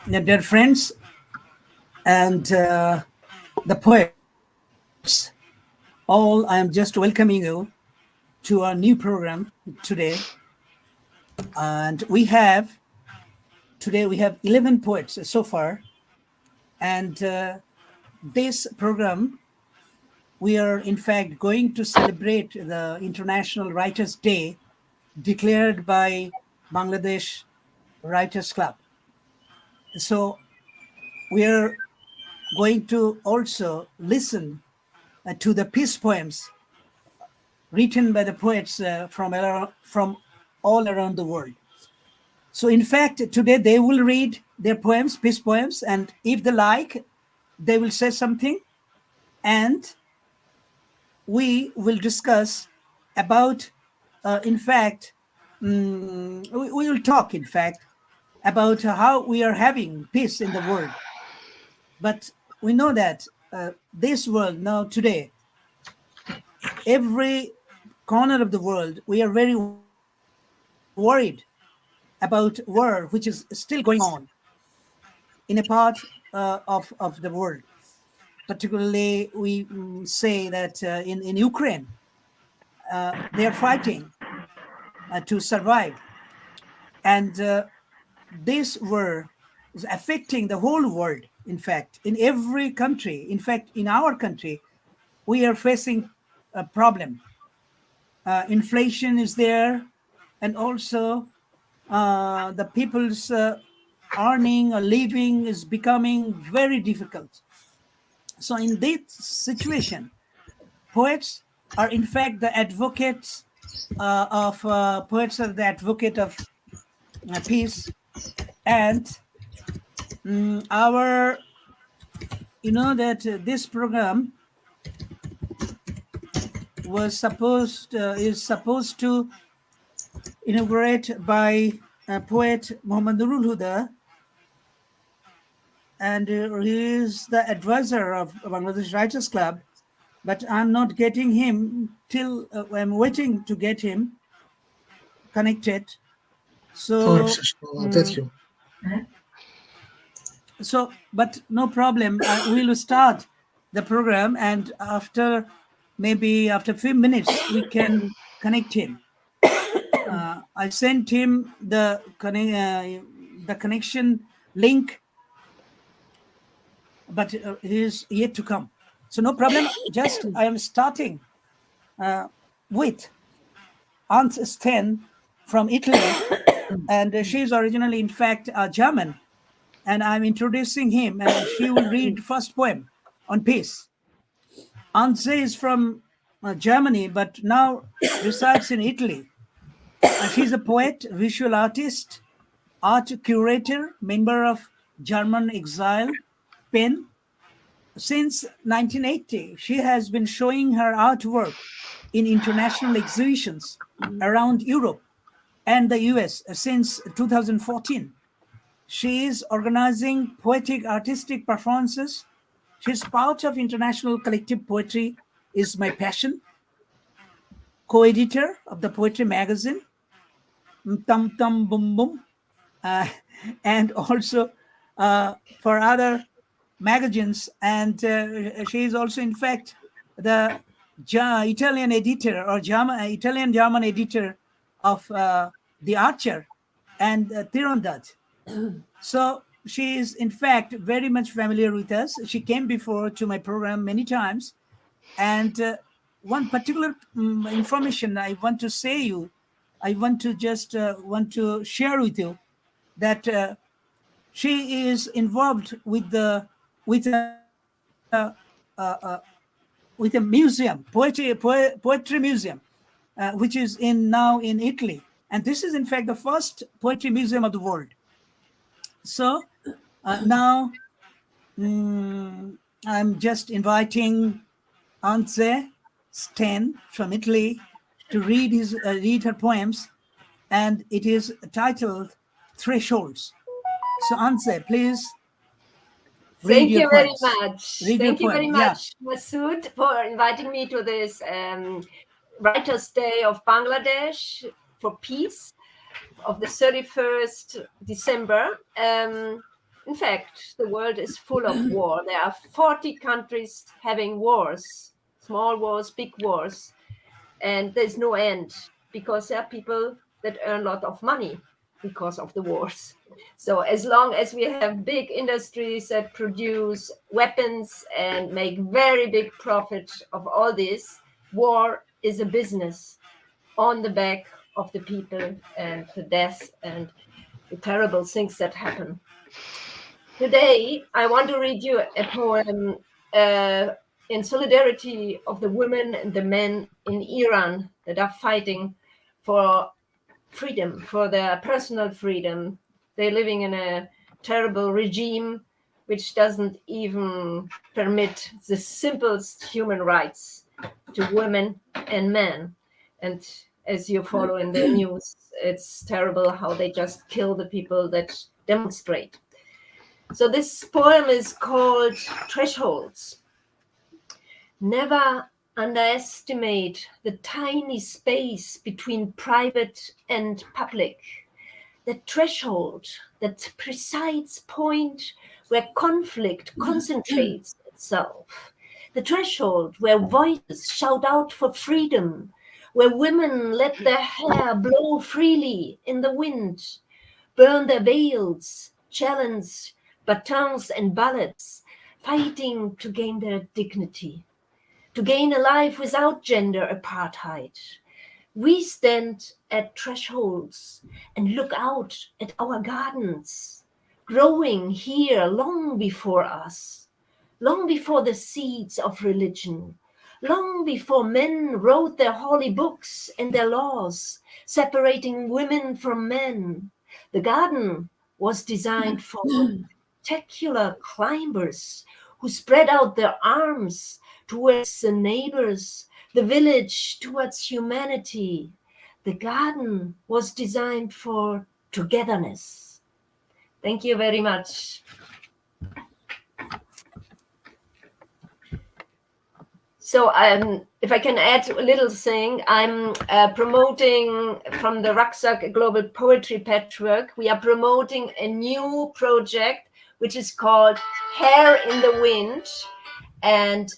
Dear friends and the poets, all I am just welcoming you to our new program today. And today we have 11 poets so far. And this program, we are in fact going to celebrate the International Writers' Day declared by Bangladesh Writers Club. So we are going to also listen to the peace poems written by the poets from all around the world. So in fact, today they will read their poems, peace poems, and if they like, they will say something, and we will discuss about, in fact, we will talk, in fact, about how we are having peace in the world. But we know that this world now today, every corner of the world, we are very worried about war, which is still going on in a part of the world. Particularly, we say that in Ukraine, they are fighting to survive. And this war is affecting the whole world, in fact, in every country. In fact, in our country, we are facing a problem. Inflation is there, and also the people's earning or living is becoming very difficult. So in this situation, poets are in fact the advocates poets are the advocate of peace. And our, you know that this program was is supposed to inaugurate by poet Muhammad Nurul Huda, and he is the advisor of Bangladesh Writers Club, but I'm not getting him till I'm waiting to get him connected. So, but no problem. We will start the program, and maybe after a few minutes, we can connect him. I sent him the connection link, but he is yet to come. So no problem. Just I am starting with Antje Stehn from Italy, and she is originally, in fact, German. And I'm introducing him, and she will read first poem on peace. Antje is from Germany, but now resides in Italy. She's a poet, visual artist, art curator, member of German exile, pen. Since 1980, she has been showing her artwork in international exhibitions around Europe and the US since 2014. She is organizing poetic artistic performances. She's part of International Collective Poetry is My Passion, co-editor of the poetry magazine, Tum Tum Bum Bum, and also for other magazines. And she is also, in fact, the Italian editor or Italian-German editor of The Archer and Tirandad. So she is, in fact, very much familiar with us. She came before to my program many times. And one particular information I want to say you, I want to just want to share with you that she is involved with a museum, poetry museum, which is now in Italy. And this is, in fact, the first poetry museum of the world. So now I'm just inviting Antje Stehn from Italy to read her poems, and it is titled Thresholds. So Antje, please. Thank you very much. Thank you very much, Masood, for inviting me to this Writers' Day of Bangladesh for Peace of the 31st December. in fact, the world is full of war. There are 40 countries having wars, small wars, big wars, and there's no end because there are people that earn a lot of money because of the wars. So as long as we have big industries that produce weapons and make very big profit of all this, war is a business on the back of the people and the death and the terrible things that happen. Today, I want to read you a poem in solidarity of the women and the men in Iran that are fighting for freedom, for their personal freedom. They're living in a terrible regime which doesn't even permit the simplest human rights to women and men. And as you follow in the news, it's terrible how they just kill the people that demonstrate. So this poem is called Thresholds. Never underestimate the tiny space between private and public, the threshold, that precise point where conflict concentrates itself, the threshold where voices shout out for freedom, where women let their hair blow freely in the wind, burn their veils, challenge batons and ballots, fighting to gain their dignity, to gain a life without gender apartheid. We stand at thresholds and look out at our gardens, growing here long before us, long before the seeds of religion, long before men wrote their holy books and their laws, separating women from men. The garden was designed for spectacular climbers who spread out their arms towards the neighbors, the village towards humanity. The garden was designed for togetherness. Thank you very much. So if I can add a little thing, I'm promoting from the Rucksack Global Poetry Patchwork, we are promoting a new project which is called Hair in the Wind. And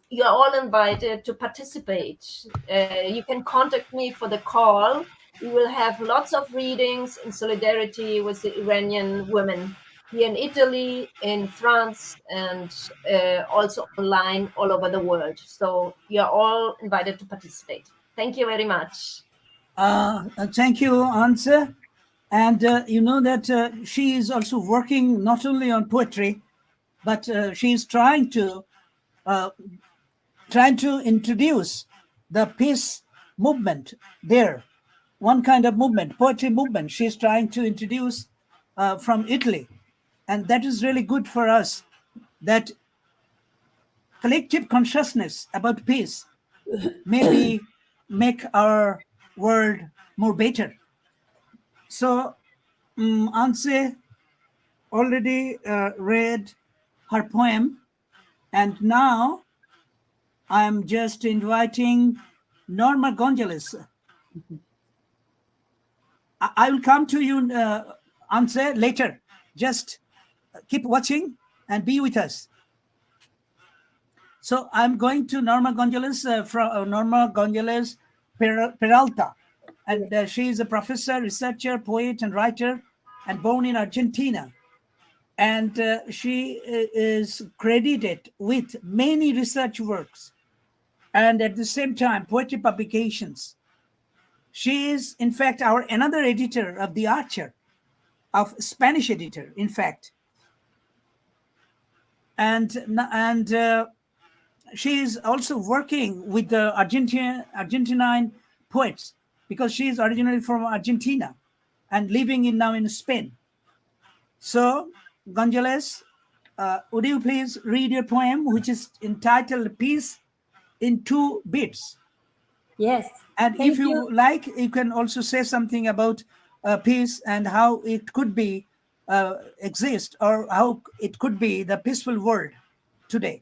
you are all invited to participate. You can contact me for the call. We will have lots of readings in solidarity with the Iranian women here in Italy, in France, and also online all over the world. So you're all invited to participate. Thank you very much. Thank you, Antje. And you know that she is also working not only on poetry, but she is trying to introduce the peace movement there. One kind of movement, poetry movement, she's trying to introduce from Italy. And that is really good for us, that collective consciousness about peace maybe make our world more better. So Antje already read her poem, and now I'm just inviting Norma Gonzalez. I will come to you, Antje, later. Just keep watching and be with us. So I'm going to Norma Gonzalez from Norma Gonzalez Peralta, and she is a professor, researcher, poet, and writer, and born in Argentina. And she is credited with many research works and at the same time poetry publications. She is, in fact, another editor of The Archer, of Spanish editor, in fact. And she is also working with the Argentine poets, because she is originally from Argentina and living now in Spain. So, Gonzalez, would you please read your poem, which is entitled Peace in 2 Bits? Yes. And if you like, you can also say something about peace and how it could be exist, or how it could be the peaceful world today.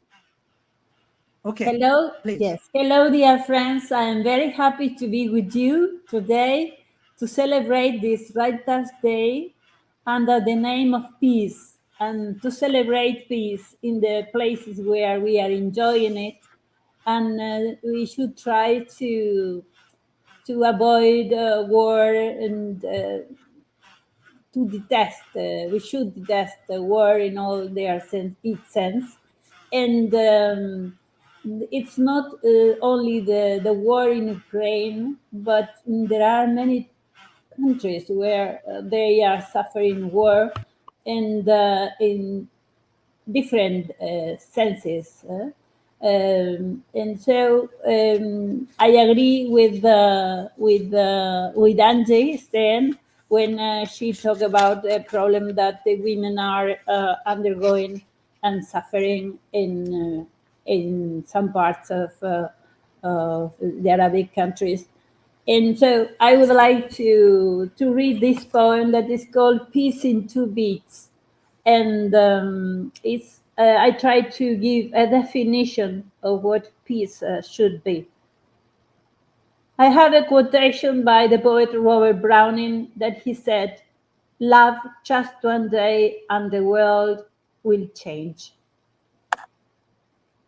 Okay. Hello. Please. Yes. Hello, dear friends. I am very happy to be with you today to celebrate this Writers' Day under the name of peace, and to celebrate peace in the places where we are enjoying it. And we should try to avoid war and to detest. We should detest war in all its sense, and it's not only the war in Ukraine, but there are many countries where they are suffering war, and in different senses. And so I agree with Antje Stehn when she talked about the problem that the women are undergoing and suffering in some parts of the Arabic countries. And so I would like to read this poem that is called Peace in Two Beats. And I try to give a definition of what peace should be. I have a quotation by the poet Robert Browning that he said, "Love just one day and the world will change."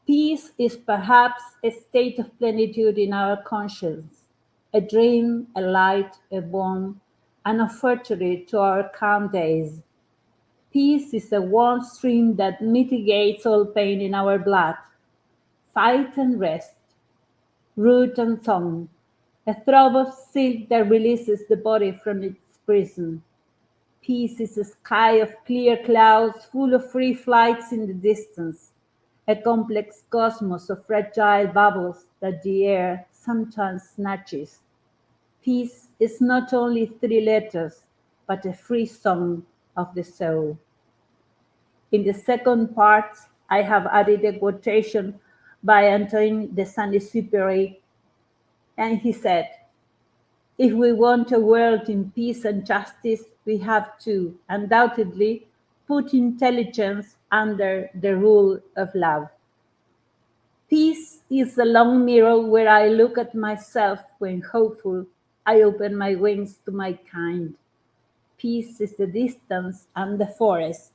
Peace is perhaps a state of plenitude in our conscience, a dream, a light, a balm, an offertory to our calm days. Peace is a warm stream that mitigates all pain in our blood. Fight and rest, root and thorn, a throb of silk that releases the body from its prison. Peace is a sky of clear clouds full of free flights in the distance, a complex cosmos of fragile bubbles that the air sometimes snatches. Peace is not only three letters, but a free song of the soul. In the second part, I have added a quotation by Antoine de Saint-Exupéry, and he said, "If we want a world in peace and justice, we have to, undoubtedly, put intelligence under the rule of love." Peace is the long mirror where I look at myself when hopeful I open my wings to my kind. Peace is the distance and the forest,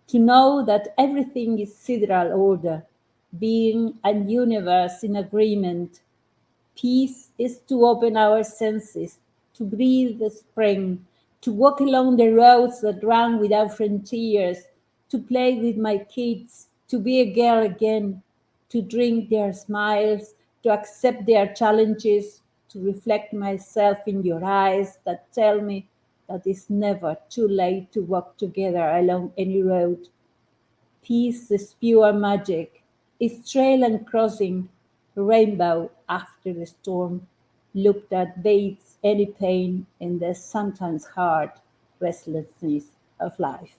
to know that everything is sideral order, being and universe in agreement. Peace is to open our senses, to breathe the spring, to walk along the roads that run without frontiers, to play with my kids, to be a girl again, to drink their smiles, to accept their challenges, to reflect myself in your eyes that tell me that it's never too late to walk together along any road. Peace is pure magic, its trail and crossing, rainbow after the storm, look that bathes any pain in the sometimes hard restlessness of life.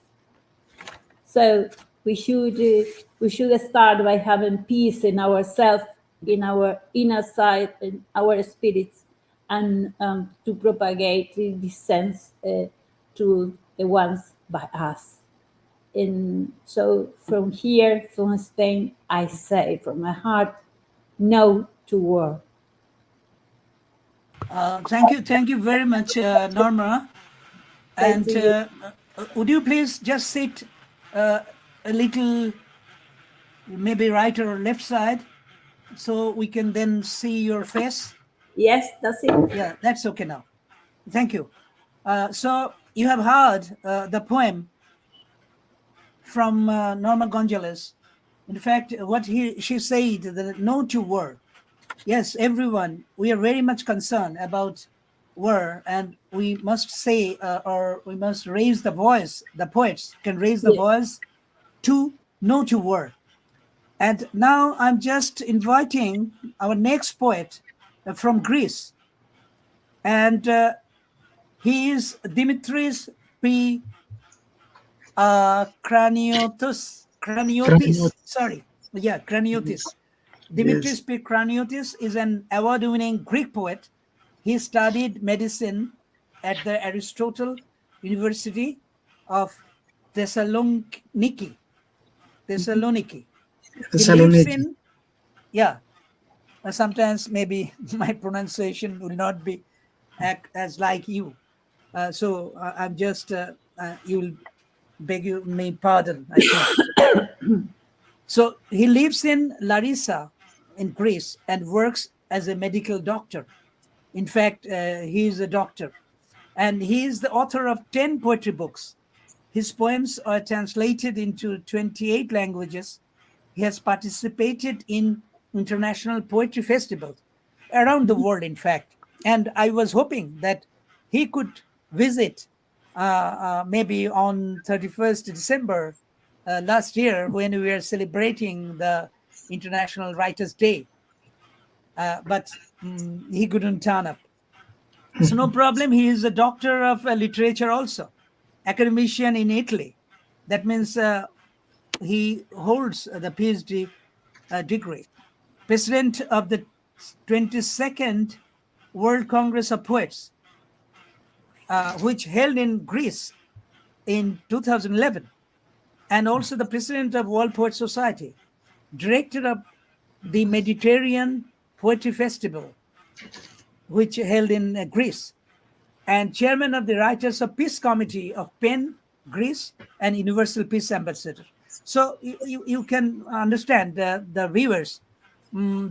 So we should start by having peace in ourselves, in our inner side, in our spirits, and to propagate this sense to the ones by us. And so from here, from Spain, I say from my heart, no to war. Thank you very much, Norma. Thank And you. would you please just sit a little, maybe right or left side, so we can then see your face? Yes, that's it. Yeah, that's okay now. Thank you. So you have heard the poem from Norma Gonzalez. In fact, what she said, the no to war. Yes, everyone, we are very much concerned about war, and we must say, or we must raise the voice. The poets can raise the Yes. voice to no to war. And now I'm just inviting our next poet from Greece, and he is Dimitris P. Kraniotis. Kraniotis. Sorry. Yeah, Yes. Kraniotis. Yes. Dimitris P. Kraniotis is an award winning Greek poet. He studied medicine at the Aristotle University of Thessaloniki. Thessaloniki. He lives Thessaloniki. in, yeah, sometimes maybe my pronunciation will not be as like you. So I'm just you'll beg me pardon, I think. So he lives in Larissa in Greece and works as a medical doctor. In fact, he is a doctor, and he is the author of 10 poetry books. His poems are translated into 28 languages. He has participated in international poetry festivals around the world, in fact. And I was hoping that he could visit maybe on 31st December last year when we were celebrating the International Writers' Day. But he couldn't turn up. So no problem. He is a doctor of literature also, academician in Italy. That means he holds the PhD degree. President of the 22nd World Congress of Poets, which held in Greece in 2011, and also the president of World Poet Society, director of the Mediterranean Poetry Festival, which held in Greece, and chairman of the Writers of Peace Committee of PEN, Greece, and Universal Peace Ambassador. So you can understand the viewers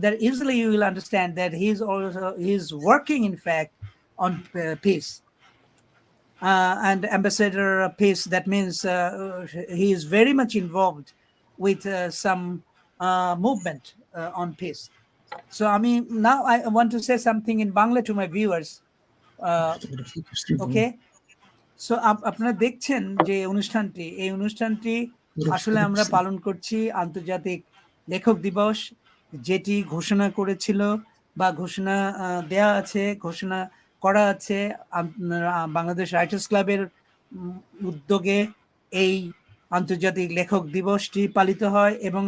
that easily you will understand that he's working, in fact, on peace. And ambassador of peace, that means he is very much involved with some movement on peace. So I mean, now I want to say something in Bangla to my viewers. Okay, so আপনারা দেখছেন যে এই অনুষ্ঠানটি আসলে আমরা পালন করছি আন্তর্জাতিক লেখক দিবস, যেটি ঘোষণা করেছিল বা ঘোষণা দেয়া আছে, ঘোষণা করা আছে বাংলাদেশ রাইটার্স ক্লাবের উদ্যোগে এই আন্তর্জাতিক লেখক দিবসটি পালিত হয়, এবং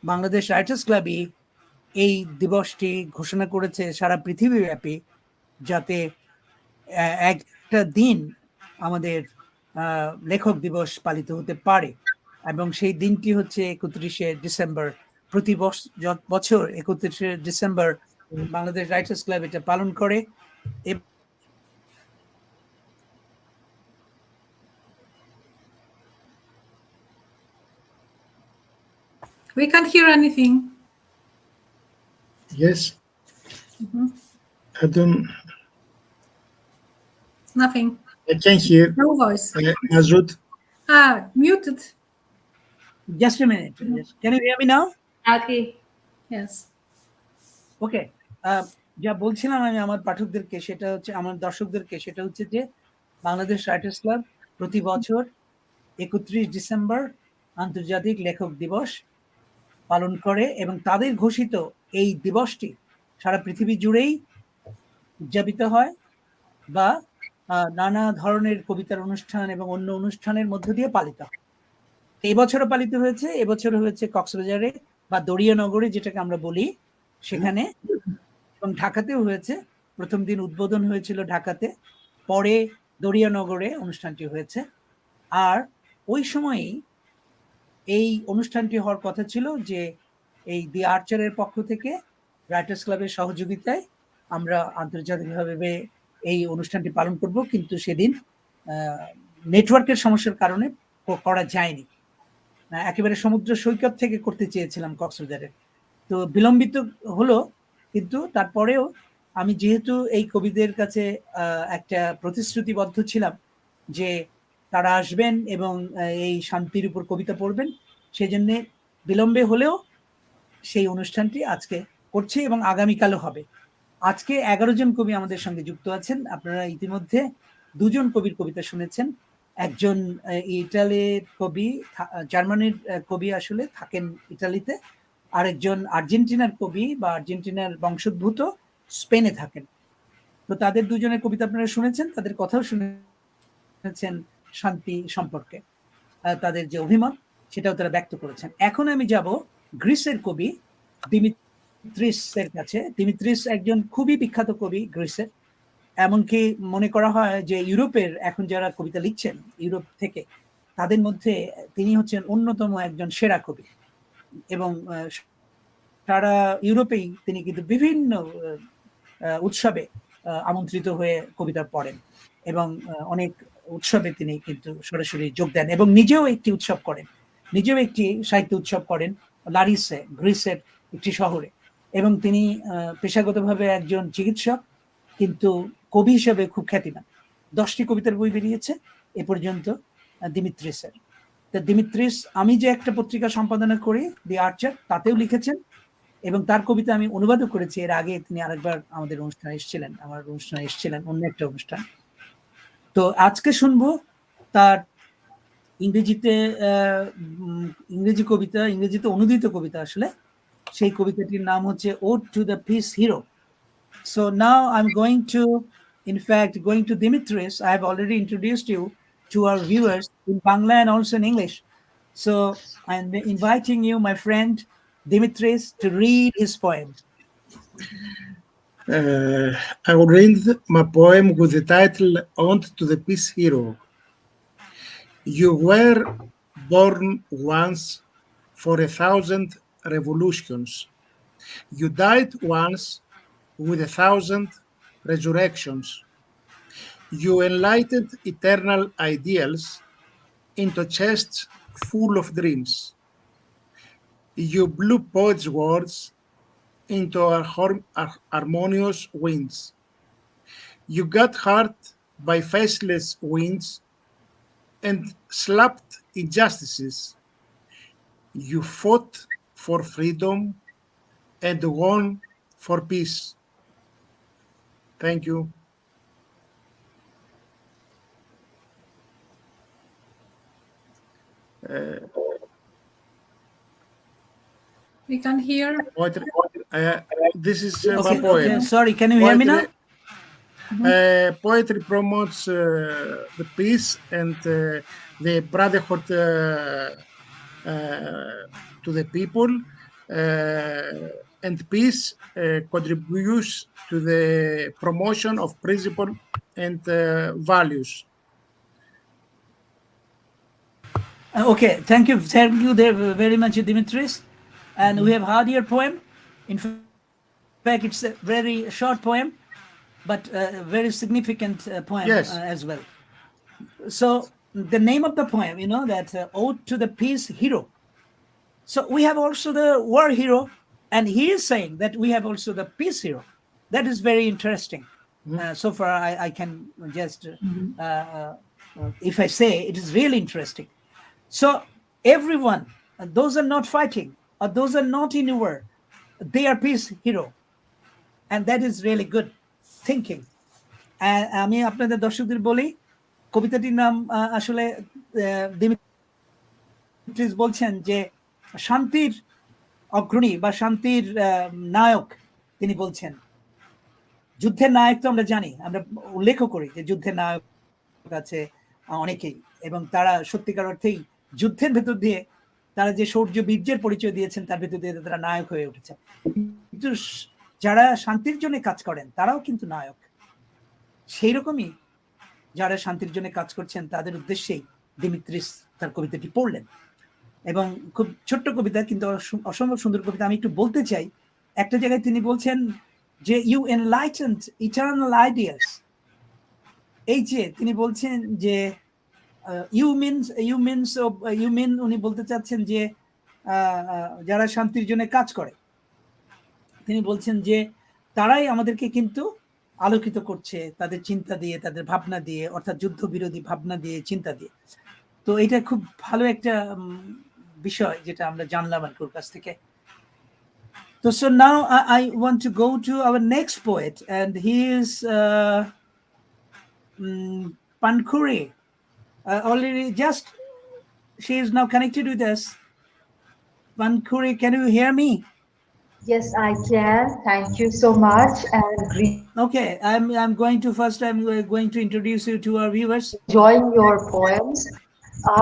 বাংলাদেশ রাইটার্স ক্লাবই এই দিবসটি ঘোষণা করেছে সারা পৃথিবীব্যাপী, যাতে একটা দিন আমাদের লেখক দিবস পালিত হতে পারে। এবং সেই দিনটি হচ্ছে 31শে ডিসেম্বর। প্রতি বছর 31শে ডিসেম্বর বাংলাদেশ রাইটার্স ক্লাব এটা পালন করে। We can't hear anything. Yes. I don't. Nothing. I can't hear. No voice. Mazrut. Muted. Just a minute. Can you hear me now? Okay. Yes. Okay. যা বলছিলাম আমি আমার পাঠকদেরকে, সেটা হচ্ছে আমার দর্শকদেরকে, সেটা হচ্ছে যে বাংলাদেশ রাইটার্স ক্লাব প্রতি বছর 31 ডিসেম্বর আন্তর্জাতিক লেখক দিবস পালন করে, এবং তাদের ঘোষিত এই দিবসটি সারা পৃথিবী জুড়েই উদযাপিত হয়, বা নানা ধরনের কবিতার অনুষ্ঠান এবং অন্য অনুষ্ঠানের মধ্য দিয়ে পালিত হয়। এবছরও পালিত হয়েছে, এবছর হয়েছে কক্সবাজারে বা দরিয়ানগরে, যেটাকে আমরা বলি, সেখানে, এবং ঢাকাতেও হয়েছে। প্রথম দিন উদ্বোধন হয়েছিল ঢাকাতে, পরে দরিয়ানগরে অনুষ্ঠানটি হয়েছে। আর ওই সময়ই এই অনুষ্ঠানটি হওয়ার কথা ছিল যে এই দি আর্চারের পক্ষ থেকে রাইটার্স ক্লাবের সহযোগিতায় আমরা আন্তর্জাতিকভাবে এই অনুষ্ঠানটি পালন করব, কিন্তু সেদিন নেটওয়ার্কের সমস্যার কারণে করা যায়নি। একেবারে সমুদ্র সৈকত থেকে করতে চেয়েছিলাম কক্সবাজারে, তো বিলম্বিত হলো। কিন্তু তারপরেও আমি যেহেতু এই কবিদের কাছে একটা প্রতিশ্রুতিবদ্ধ ছিলাম যে তারা আসবেন এবং এই শান্তির উপর কবিতা পড়বেন, সেই জন্যে বিলম্বে হলেও সেই অনুষ্ঠানটি আজকে করছি এবং আগামীকালও হবে। আজকে 11 জন কবি আমাদের সঙ্গে যুক্ত আছেন। আপনারা ইতিমধ্যে 2 জন কবির কবিতা শুনেছেন। একজন ইটালির কবি, জার্মানির কবি, আসলে থাকেন ইটালিতে, আরেকজন আর্জেন্টিনার কবি বা আর্জেন্টিনার বংশোদ্ভূত, স্পেনে থাকেন। তো তাদের 2 জনের কবিতা আপনারা শুনেছেন, তাদের কথাও শুনেছেন শান্তি সম্পর্কে, তাদের যে অভিমত সেটাও তারা ব্যক্ত করেছেন। এখন আমি যাব গ্রিসের কবি দিমিত্রিসের কাছে। দিমিত্রিস একজন খুবই বিখ্যাত কবি গ্রিসের, এমনকি মনে করা হয় যে ইউরোপের এখন যারা কবিতা লিখছেন ইউরোপ থেকে, তাদের মধ্যে তিনি হচ্ছেন অন্যতম একজন সেরা কবি, এবং সারা ইউরোপেই তিনি কিন্তু বিভিন্ন উৎসবে আমন্ত্রিত হয়ে কবিতা পড়েন। এবং অনেক উৎসবে তিনি কিন্তু সরাসরি যোগ দেন এবং নিজেও একটি উৎসব করেন, নিজেও একটি সাহিত্য উৎসব করেন লারিসে, গ্রিসের একটি শহরে। এবং তিনি পেশাগতভাবে একজন চিকিৎসক, কিন্তু কবি হিসেবে খুব খ্যাতিমান। 10টি কবিতার বই বেরিয়েছে এ পর্যন্ত দিমিত্রিসের। তা দিমিত্রিস, আমি যে একটা পত্রিকা সম্পাদনা করি দি আর্চার, তাতেও লিখেছেন এবং তার কবিতা আমি অনুবাদও করেছি। এর আগে তিনি আরেকবার আমাদের অনুষ্ঠানে এসেছিলেন, আমার অনুষ্ঠানে এসেছিলেন, অন্য একটা অনুষ্ঠান। তো আজকে শুনবো তার ইংরেজিতে ইংরেজি কবিতা, ইংরেজিতে অনুদিত কবিতা আসলে। সেই কবিতাটির নাম হচ্ছে ode to the peace hero. So now I'm going to Dimitris. I have already introduced you to our viewers in Bangla and also in English. So I'm inviting you, my friend Dimitris, to read his poem. I will read my poem with the title Ode to the Peace Hero. You were born once for 1,000 revolutions. You died once with 1,000 resurrections. You enlightened eternal ideals into chests full of dreams. You blew poets' words into harmonious winds. You got hurt by faceless winds and slapped injustices. You fought for freedom and won for peace. Thank you. We can hear. This is my Okay, poem. okay, sorry, can you hear me now? Poetry promotes the peace and the brotherhood to the people, and peace contributes to the promotion of principle and values. Okay, thank you there very much, Dimitris. And we have heard your poem. In fact, it's a very short poem, but a very significant poem Yes. as well. So the name of the poem, that Ode to the Peace Hero. So we have also the war hero, and he is saying that we have also the peace hero. That is very interesting. So far, I can just, if I say, it is really interesting. So everyone, those are not fighting, or those are not in a war, they are peace hero. And that is really good thinking. আমি আপনাদের দর্শকদের বলি, কবিতাটির নাম আসলে দিমিত্রিস বলছেন যে শান্তির অগ্রণী বা শান্তির নায়ক তিনি বলছেন। যুদ্ধের নায়ক তো আমরা জানি, আমরা উল্লেখ করি যে যুদ্ধের নায়ক আছে অনেকেই, এবং তারা সত্যিকার অর্থেই যুদ্ধের ভেতর দিয়ে তারা যে শৌর্য বীর্যের পরিচয় দিয়েছেন, তার ভেতর দিয়ে তারা নায়ক হয়ে উঠেছে। কিন্তু যারা শান্তির জন্য কাজ করেন তারাও কিন্তু নায়ক। সেই রকমই যারা শান্তির জন্য কাজ করছেন তাদের উদ্দেশ্যেই দিমিত্রিস তার কবিতাটি পড়লেন। এবং খুব ছোট্ট কবিতা, কিন্তু অসম্ভব সুন্দর কবিতা। আমি একটু বলতে চাই, একটা জায়গায় তিনি বলছেন যে ইউ এনলাইটেন্ড ইটারনাল আইডিয়ালস। এই যে তিনি বলছেন যে উনি বলতে চাচ্ছেন যে যারা শান্তির জন্য কাজ করে, তিনি বলছেন যে তারাই আমাদেরকে কিন্তু আলোকিত করছে তাদের চিন্তা দিয়ে, তাদের ভাবনা দিয়ে, অর্থাৎ যুদ্ধ বিরোধী ভাবনা দিয়ে, চিন্তা দিয়ে। তো এটা খুব ভালো একটা বিষয় যেটা আমরা জানলাম ওর কাছ থেকে। তো so now I want to go to our next poet, and he is Pankhuri. Already just she is now connected with us. Pankhuri, can you hear me? Yes, I can. Thank you so much, and Okay, I'm going to introduce you to our viewers. enjoying your poems.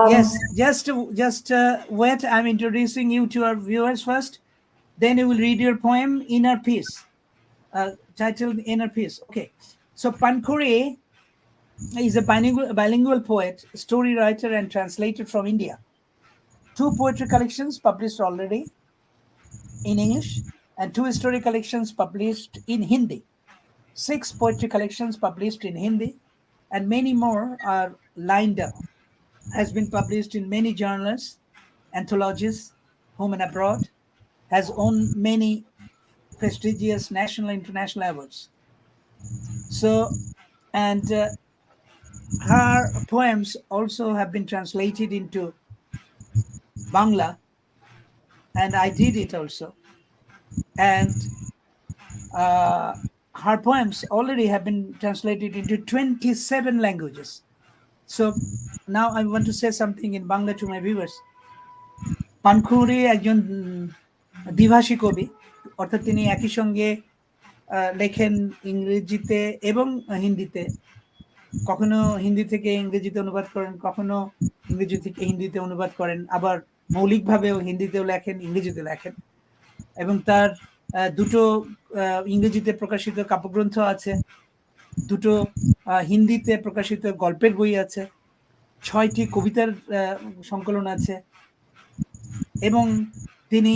Yes, just wait. I'm introducing you to our viewers first. Then you will read your poem, Inner Peace, titled Inner Peace. Okay, so Pankhuri is a bilingual poet, story writer, and translator from India. 2 poetry collections published already in English, and 2 story collections published in Hindi. 6 poetry collections published in Hindi, and many more are lined up. Has been published in many journals, anthologies, home and abroad, has won many prestigious national and international awards. So, and her poems also have been translated into Bangla, and I did it also. And her poems already have been translated into 27 languages. So now I want to say something in Bangla to my viewers. পানখুরি একজন দ্বিভাষী কবি, অর্থাৎ তিনি একই সঙ্গে লেখেন ইংরেজিতে এবং হিন্দিতে। কখনো হিন্দি থেকে ইংরেজিতে অনুবাদ করেন, কখনো ইংরেজি থেকে হিন্দিতে অনুবাদ করেন, আবার মৌলিকভাবেও হিন্দিতেও লেখেন, ইংরেজিতে লেখেন। এবং তার দুটো ইংরেজিতে প্রকাশিত কাব্যগ্রন্থ আছে, দুটো হিন্দিতে প্রকাশিত গল্পের বই আছে, 6টি কবিতার সংকলন আছে, এবং তিনি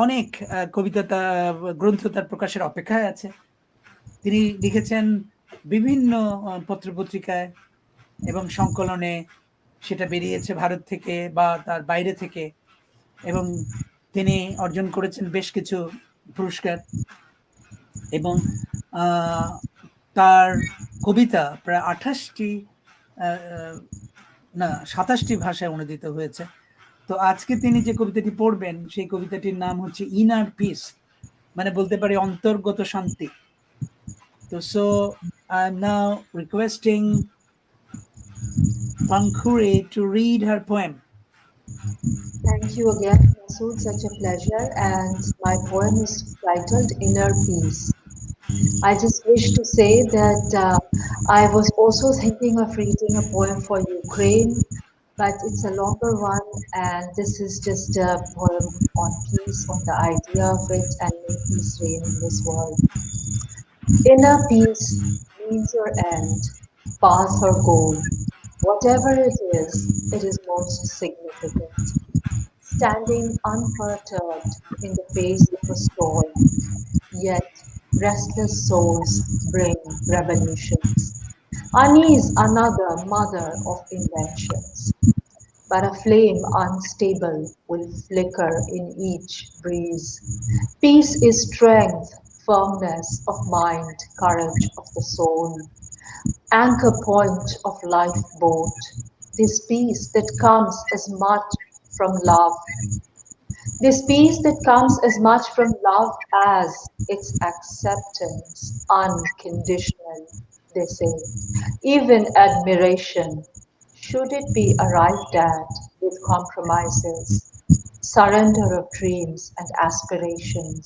অনেক কবিতা গ্রন্থ তার প্রকাশের অপেক্ষায় আছে। তিনি লিখেছেন বিভিন্ন পত্রপত্রিকায় এবং সংকলনে, সেটা বেরিয়েছে ভারত থেকে বা তার বাইরে থেকে, এবং তিনি অর্জন করেছেন বেশ কিছু পুরস্কার। এবং তার কবিতা প্রায় 27টি ভাষায় অনুদিত হয়েছে। তো আজকে তিনি যে কবিতাটি পড়বেন সেই কবিতাটির নাম হচ্ছে ইনার পিস, মানে বলতে পারি অন্তর্গত শান্তি। তো so I am now requesting Pankhuri to read her poem. Thank you again, Masood. Such a pleasure. And my poem is titled Inner Peace. I just wish to say that I was also thinking of reading a poem for Ukraine, but it's a longer one, and this is just a poem on peace, on the idea of it, and may peace reign in this world. Inner peace means your end, path or goal. Whatever it is most significant. Standing unperturbed in the face of a storm, yet restless souls bring revolutions. Unease another mother of inventions, but a flame unstable will flicker in each breeze. Peace is strength, firmness of mind, courage of the soul, anchor point of lifeboat. This peace that comes as much from love. This peace that comes as much from love as its acceptance, unconditional, they say. Even admiration, should it be arrived at with compromises, surrender of dreams and aspirations,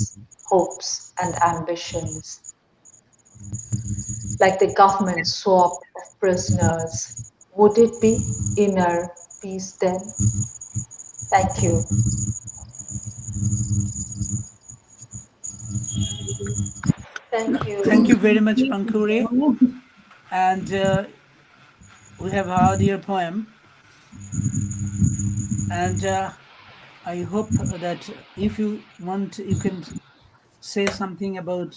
hopes and ambitions. Like the government swap of prisoners, would it be inner peace then? Thank you. Thank you. Thank you very much, Pankhuri. And we have heard your poem. And I hope that if you want, you can say something about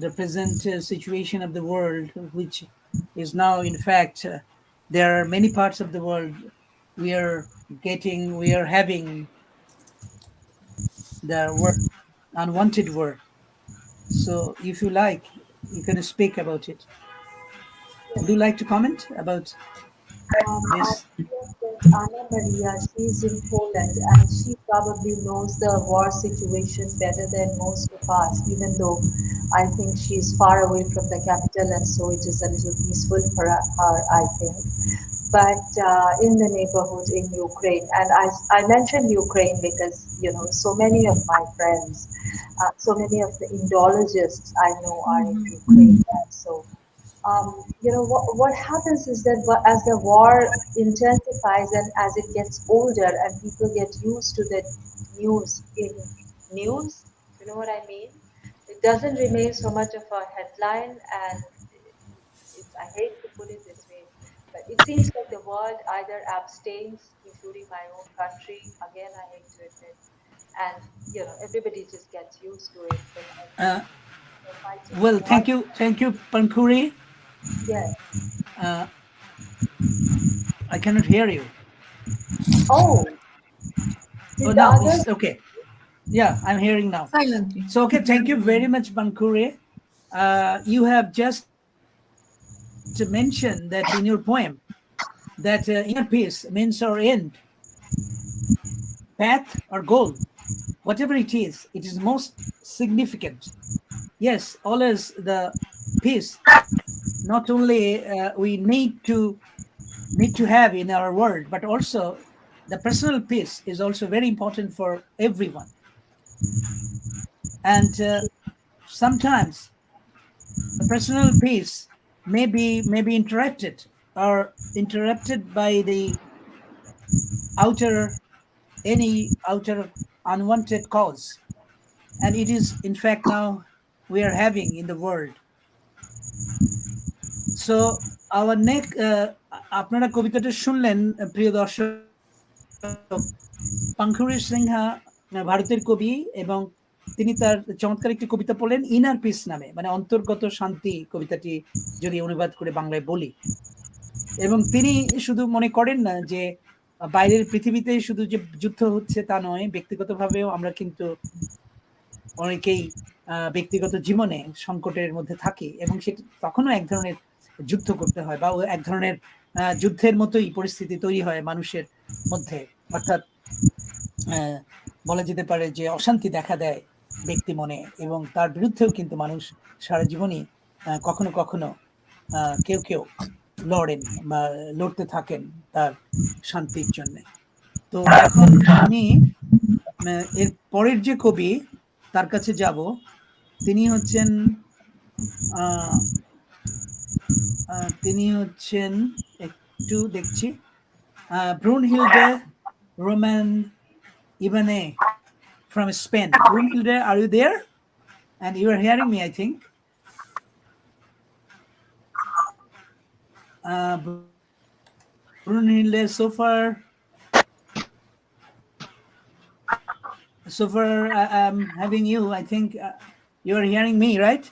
the present situation of the world, which is now, in fact, there are many parts of the world we are having the war, unwanted war. So if you like, you can speak about it. Would you like to comment about this? I hear that Anna Maria, she's in Poland and she probably knows the war situation better than most of us, even though I think she's far away from the capital and so it is a little peaceful for her, I think. But in the neighborhood in Ukraine, and I mentioned Ukraine because, so many of my friends, so many of the Indologists I know are in Ukraine. So what happens is that as the war intensifies and as it gets older and people get used to the news, you know what I mean? It doesn't remain so much of a headline, and I hate to put it this way, but it seems like the world either abstains, including my own country, again I hate to admit, and everybody just gets used to it. Well, thank you, Pankhuri. Yes. I cannot hear you. Oh, Oh, did the now others? it's okay. Yeah, I'm hearing now. Silently. So, okay, thank you very much, Pankhuri. You have just mentioned that in your poem that inner peace means or end, path or goal, whatever it is most significant. Yes, always the peace. Not only we need to have in our world, but also the personal peace is also very important for everyone. And sometimes the personal peace may be interrupted or interrupted by the outer any outer unwanted cause, and it is in fact now we are having in the world. So our next আপনারা কবিতাটা শুনলেন প্রিয় দর্শক, পাঙ্খুরি সিনহা ভারতের কবি, এবং তিনি তার চমৎকার একটি কবিতা পড়লেন ইনার পিস নামে, মানে অন্তর্গত শান্তি কবিতাটি যদি অনুবাদ করে বাংলায় বলি। এবং তিনি শুধু মনে করেন না যে বাইরের পৃথিবীতে শুধু যে যুদ্ধ হচ্ছে তা নয়, ব্যক্তিগতভাবেও আমরা কিন্তু অনেকেই ব্যক্তিগত জীবনে সংকটের মধ্যে থাকি, এবং সেটি তখনও এক ধরনের যুদ্ধ করতে হয় বা এক ধরনের যুদ্ধের মতোই পরিস্থিতি তৈরি হয় মানুষের মধ্যে, অর্থাৎ বলা যেতে পারে যে অশান্তি দেখা দেয় ব্যক্তি মনে, এবং তার বিরুদ্ধেও কিন্তু মানুষ সারা জীবনই কখনো কখনো কেউ কেউ লড়েন বা লড়তে থাকেন তার শান্তির জন্য। তো এখন আমি এর পরের যে কবি তার কাছে যাব, তিনি হচ্ছেন একটু দেখছি Brunhilde Roman Ibáñez from Spain. Brunhilde, are you there? And you are hearing me, I think. Brunhilde, so far I'm having you. I think you are hearing me, right?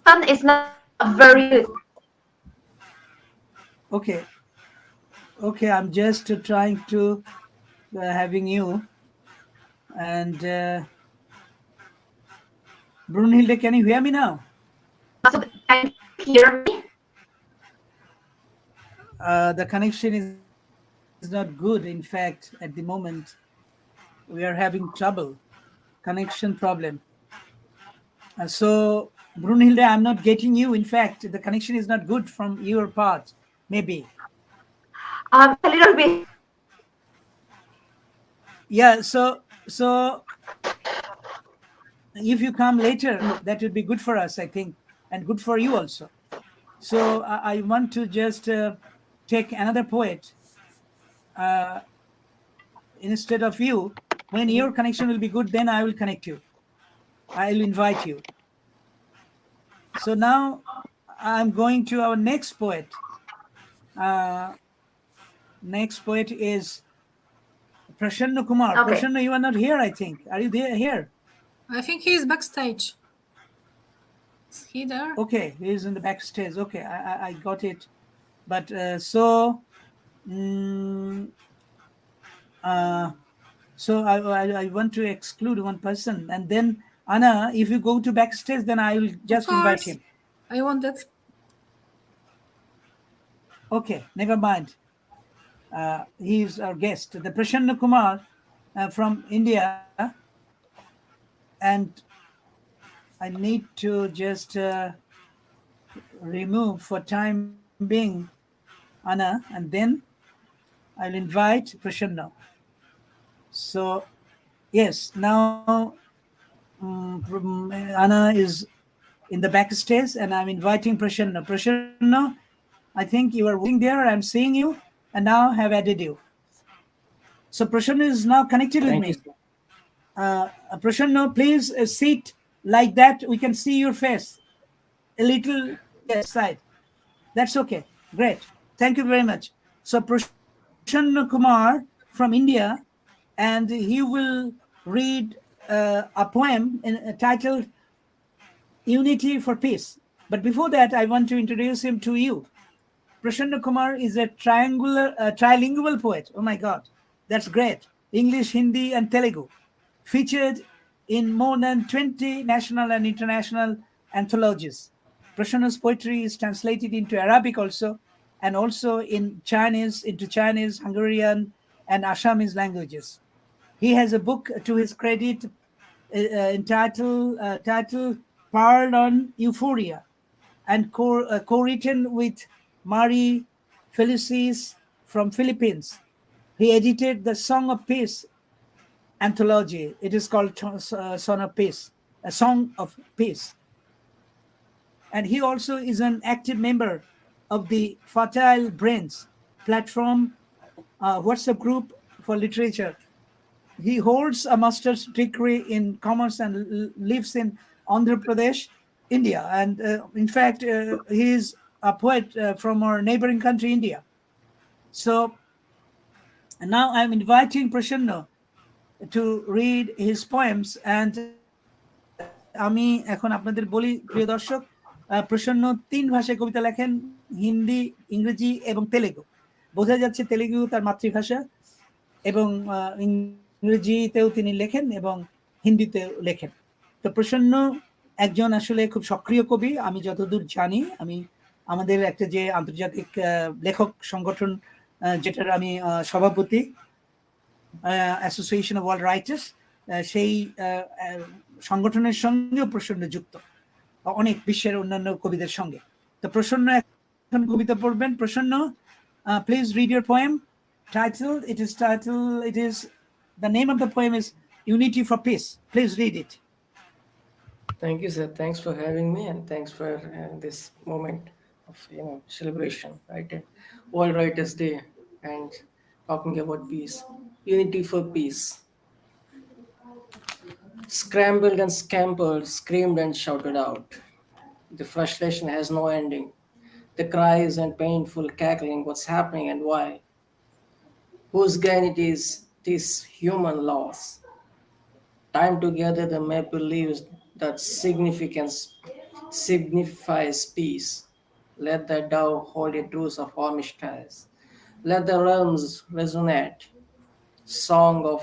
Sun is not very good. Okay, I'm just trying to having you. And Brunhilde, can you hear me now? Can you hear me? The connection is not good. In fact, at the moment, we are having connection problem. So, Brunhilde, I'm not getting you. In fact, the connection is not good from your part, maybe. A little bit. Yeah, so if you come later, that would be good for us, I think, and good for you also. So I want to just take another poet instead of you. When your connection will be good, then I will connect you. I'll invite you. So now I'm going to our next poet. Next poet is Prasanna Kkumar. Okay. Prasanna, you are not here, I think. Are you there here? I think he is backstage. Is he there? Okay, he's in the backstage. Okay, I got it. But so I want to exclude one person, and then Anna, if you go to backstage, then I will just invite him. I want that. Okay, never mind. He's our guest, the Prasanna Kkumar from India, and I need to just remove for time being Anna, and then I'll invite Prasanna. So yes, now Anna is in the backstage, and I'm inviting Prasanna. Prasanna, I think you are waiting there. I'm seeing you, and now have added you. So Prasanna is now connected with me. Prasanna, please sit like that. We can see your face a little side. That's okay. Great. Thank you very much. So Prasanna Kkumar from India, and he will read a poem titled Unity for Peace. But before that, I want to introduce him to you. Prasanna Kkumar is a trilingual poet. Oh my God, that's great. English, Hindi, and Telugu. Featured in more than 20 national and international anthologies. Prasanna's poetry is translated into Arabic also, and also into Chinese, Hungarian, and Assamese languages. He has a book to his credit titled Pearl on Euphoria, and co-written with Marie Felicis from Philippines. He edited the Song of Peace anthology. It is called Song of Peace, a Song of Peace. And he also is an active member of the Fertile Brains platform WhatsApp group for literature. He holds a master's degree in commerce and lives in Andhra Pradesh, India. And in fact, he is a poet from our neighboring country, India. So now I'm inviting Prasanna to read his poems. And আমি এখন আপনাদের বলি, প্রিয় দর্শক, প্রসন্ন 3 ভাষায় কবিতা লেখেন, হিন্দি, ইংরেজি এবং তেলেগু। বোঝা যাচ্ছে তেলেগু তার মাতৃভাষা, এবং ইংরেজিতেও তিনি লেখেন এবং হিন্দিতেও লেখেন। তো প্রসন্ন একজন আসলে খুব সক্রিয় কবি, আমি যতদূর জানি। আমি আমাদের একটা যে আন্তর্জাতিক লেখক সংগঠন, যেটার আমি সভাপতি, অ্যাসোসিয়েশন অফ ওয়ার্ল্ড রাইটার্স, সেই সংগঠনের সঙ্গেও প্রসন্ন যুক্ত, অনেক বিশ্বের অন্যান্য কবিদের সঙ্গে। তো প্রসন্ন এখন কবিতা পড়বেন। প্রসন্ন, please read your poem titled. The name of the poem is Unity for Peace. Please read it. Thank you, sir. Thanks for having me, and thanks for this moment of celebration, right? World Writers Day, and talking about peace, unity for peace. Scrambled and scampered, screamed and shouted out. The frustration has no ending. The cries and painful cackling. What's happening and why? Whose gain it is, this human loss? Time together the maple leaves that signifies peace. Let the dove hold a truce of armistice. Let the realms resonate. Song of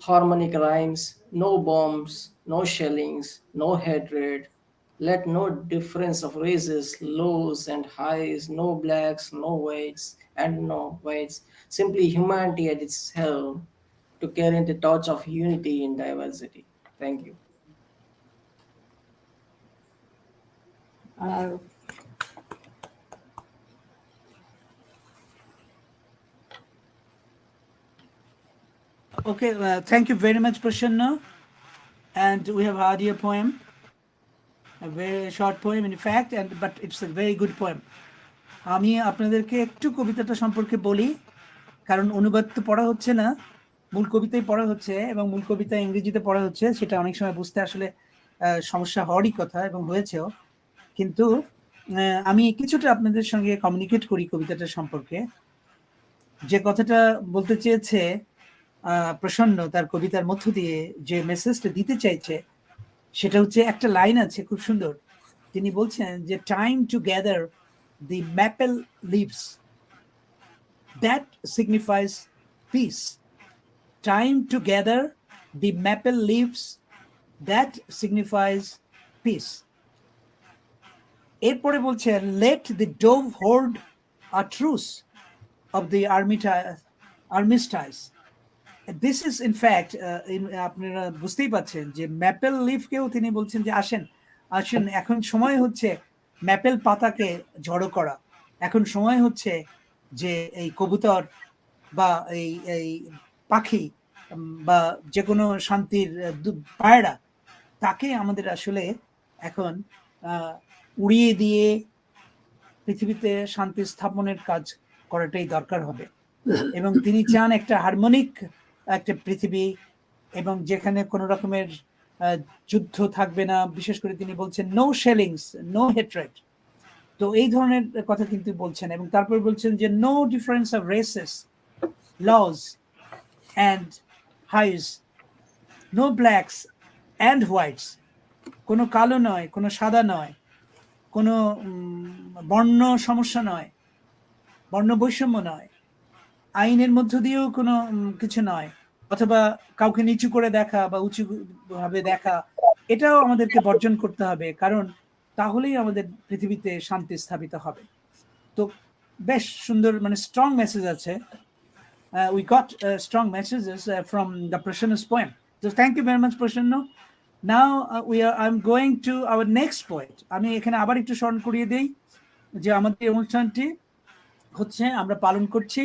harmonic rhymes, no bombs, no shellings, no hatred. Let no difference of races, lows and highs, no blacks, no whites, and no whites. Simply humanity at its helm to carry the torch of unity in diversity. Thank you. Okay, thank you very much, Prasanna. And we have heard your poem, a very short poem in fact, but it's a very good poem. আমি আপনাদেরকে একটু কবিতাটা সম্পর্কে বলি, কারণ অনুবাদ তো পড়া হচ্ছে না, মূল কবিতাই পড়া হচ্ছে, এবং মূল কবিতা ইংরেজিতে পড়া হচ্ছে। সেটা অনেক সময় বুঝতে আসলে সমস্যা হওয়ারই কথা, এবং হয়েছেও। কিন্তু আমি কিছুটা আপনাদের সঙ্গে কমিউনিকেট করি কবিতাটা সম্পর্কে। যে কথাটা বলতে চেয়েছে প্রসন্ন তার কবিতার মধ্য দিয়ে, যে মেসেজটা দিতে চাইছে, সেটা হচ্ছে, একটা লাইন আছে খুব সুন্দর। তিনি বলছেন যে time to gather the maple leaves that signifies peace. Time to gather the maple leaves that signifies peace. এরপরে বলছে, let the dove hold a truce of the armistice. This is in fact, আপনারা বুঝতেই পাচ্ছেন যে maple লিফকেও তিনি বলছেন যে আসেন এখন সময় হচ্ছে ম্যাপেল পাতাকে ঝড়ো করা। এখন সময় হচ্ছে যে এই কবুতর বা এই পাখি বা যে কোনো শান্তির পায়রা, তাকে আমাদের আসলে এখন উড়িয়ে দিয়ে পৃথিবীতে শান্তি স্থাপনের কাজ করাটাই দরকার হবে। এবং তিনি চান একটা হারমোনিক একটা পৃথিবী, এবং যেখানে কোনো রকমের যুদ্ধ থাকবে না। বিশেষ করে তিনি বলছেন নো শেলিংস, নো হেট্রেড। তো এই ধরনের কথা কিন্তু বলছেন, এবং তারপর বলছেন যে no difference of races, lows and highs, no blacks and whites, কোনো কালো নয়, কোনো সাদা নয়, কোনো বর্ণ সমস্যা নয়, বর্ণ বৈষম্য নয়, আইনের মধ্য দিয়েও কোনো কিছু নয়, অথবা কাউকে নিচু করে দেখা বা উঁচু ভাবে দেখা, এটাও আমাদেরকে বর্জন করতে হবে, কারণ তাহলেই আমাদের পৃথিবীতে শান্তি স্থাপিত হবে। তো বেশ সুন্দর মানে স্ট্রং মেসেজ আছে। We got strong messages from the Prasanna's poem. So thank you very much, Prasanna. Now I'm going to our next poet. আমি এখানে আবার একটু স্মরণ করিয়ে দেই যে আমাদের এই অনুষ্ঠানটি হচ্ছে আমরা পালন করছি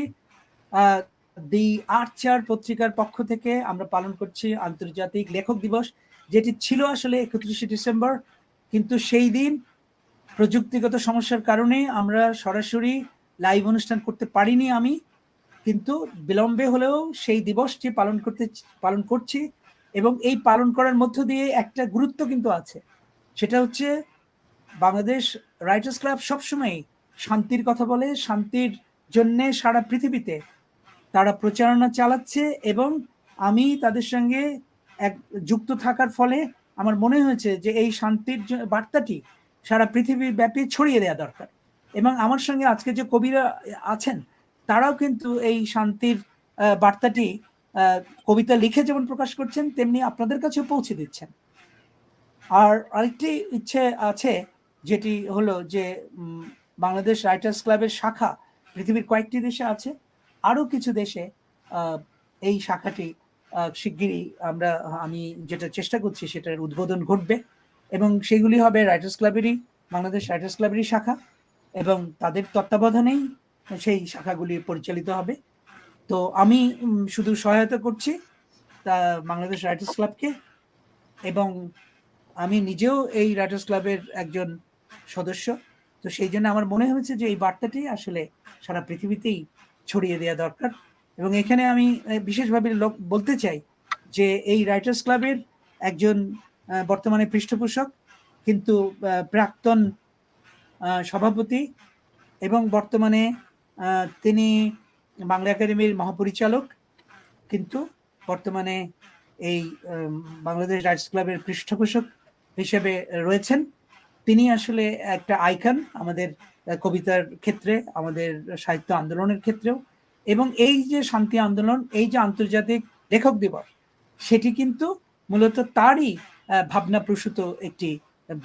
দি আর্চার পত্রিকার পক্ষ থেকে আমরা পালন করছি আন্তর্জাতিক লেখক দিবস, যেটি ছিল আসলে 31শে ডিসেম্বর, কিন্তু সেই দিন প্রযুক্তিগত সমস্যার কারণে আমরা সরাসরি লাইভ অনুষ্ঠান করতে পারিনি আমি, কিন্তু বিলম্বে হলেও সেই দিবসটি পালন করছি। এবং এই পালন করার মধ্য দিয়ে একটা গুরুত্ব কিন্তু আছে, সেটা হচ্ছে বাংলাদেশ রাইটার্স ক্লাব সবসময় শান্তির কথা বলে, শান্তির জন্যে সারা পৃথিবীতে তারা প্রচারণা চালাচ্ছে, এবং আমি তাদের সঙ্গে যুক্ত থাকার ফলে আমার মনে হয়েছে যে এই শান্তির বার্তাটি সারা পৃথিবী ব্যাপী ছড়িয়ে দেওয়া দরকার। এবং আমার সঙ্গে আজকে যে কবিরা আছেন তারাও কিন্তু এই শান্তির বার্তাটি কবিতা লিখে যেমন প্রকাশ করছেন, তেমনি আপনাদের কাছেও পৌঁছে দিচ্ছেন। আর আরেকটি ইচ্ছে আছে, যেটি হলো যে বাংলাদেশ রাইটার্স ক্লাবের শাখা পৃথিবীর কয়েকটি দেশে আছে, আরও কিছু দেশে এই শাখাটি শিগগিরই আমি যেটা চেষ্টা করছি সেটার উদ্বোধন ঘটবে, এবং সেগুলি হবে রাইটার্স ক্লাবেরই, বাংলাদেশ রাইটার্স ক্লাবেরই শাখা, এবং তাদের তত্ত্বাবধানেই সেই শাখাগুলি পরিচালিত হবে। তো আমি শুধু সহায়তা করছি তা বাংলাদেশ রাইটার্স ক্লাবকে, এবং আমি নিজেও এই রাইটার্স ক্লাবের একজন সদস্য। তো সেই জন্য আমার মনে হয়েছে যে এই বার্তাটি আসলে সারা পৃথিবীতেই ছড়িয়ে দেওয়া দরকার। এবং এখানে আমি বিশেষভাবে বলতে চাই যে এই রাইটার্স ক্লাবের একজন বর্তমানে পৃষ্ঠপোষক, কিন্তু প্রাক্তন সভাপতি, এবং বর্তমানে তিনি বাংলা একাডেমির মহাপরিচালক, কিন্তু বর্তমানে এই বাংলাদেশ রাইটার্স ক্লাবের পৃষ্ঠপোষক হিসেবে রয়েছেন। তিনি আসলে একটা আইকন আমাদের কবিতার ক্ষেত্রে, আমাদের সাহিত্য আন্দোলনের ক্ষেত্রেও, এবং এই যে শান্তি আন্দোলন, এই যে আন্তর্জাতিক লেখক দিবস, সেটি কিন্তু মূলত তারই ভাবনা প্রসূত একটি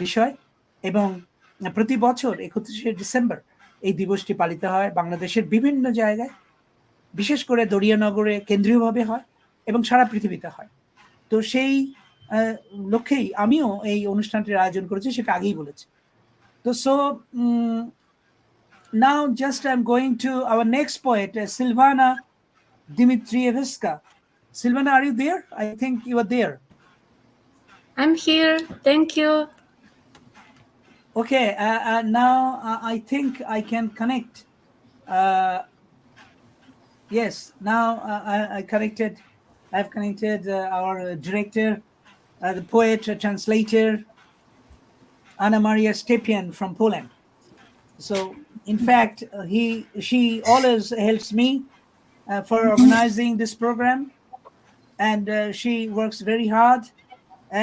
বিষয়। এবং প্রতি বছর 31শে ডিসেম্বর এই দিবসটি পালিত হয় বাংলাদেশের বিভিন্ন জায়গায়, বিশেষ করে দরিয়ানগরে কেন্দ্রীয়ভাবে হয় এবং সারা পৃথিবীতে হয়। তো সেই লক্ষ্যেই আমিও এই অনুষ্ঠানটির আয়োজন করেছি, সেটা আগেই বলেছি। তো now just I'm going to our next poet, Silvana Dimitrievska. Silvana, are you there? I think you are there. I'm here. Thank you. Okay, now I think I can connect. Yes, now I've connected our director, the poet, translator, Anna Maria Stepien from Poland. So in fact, she always helps me for organizing this program, and she works very hard,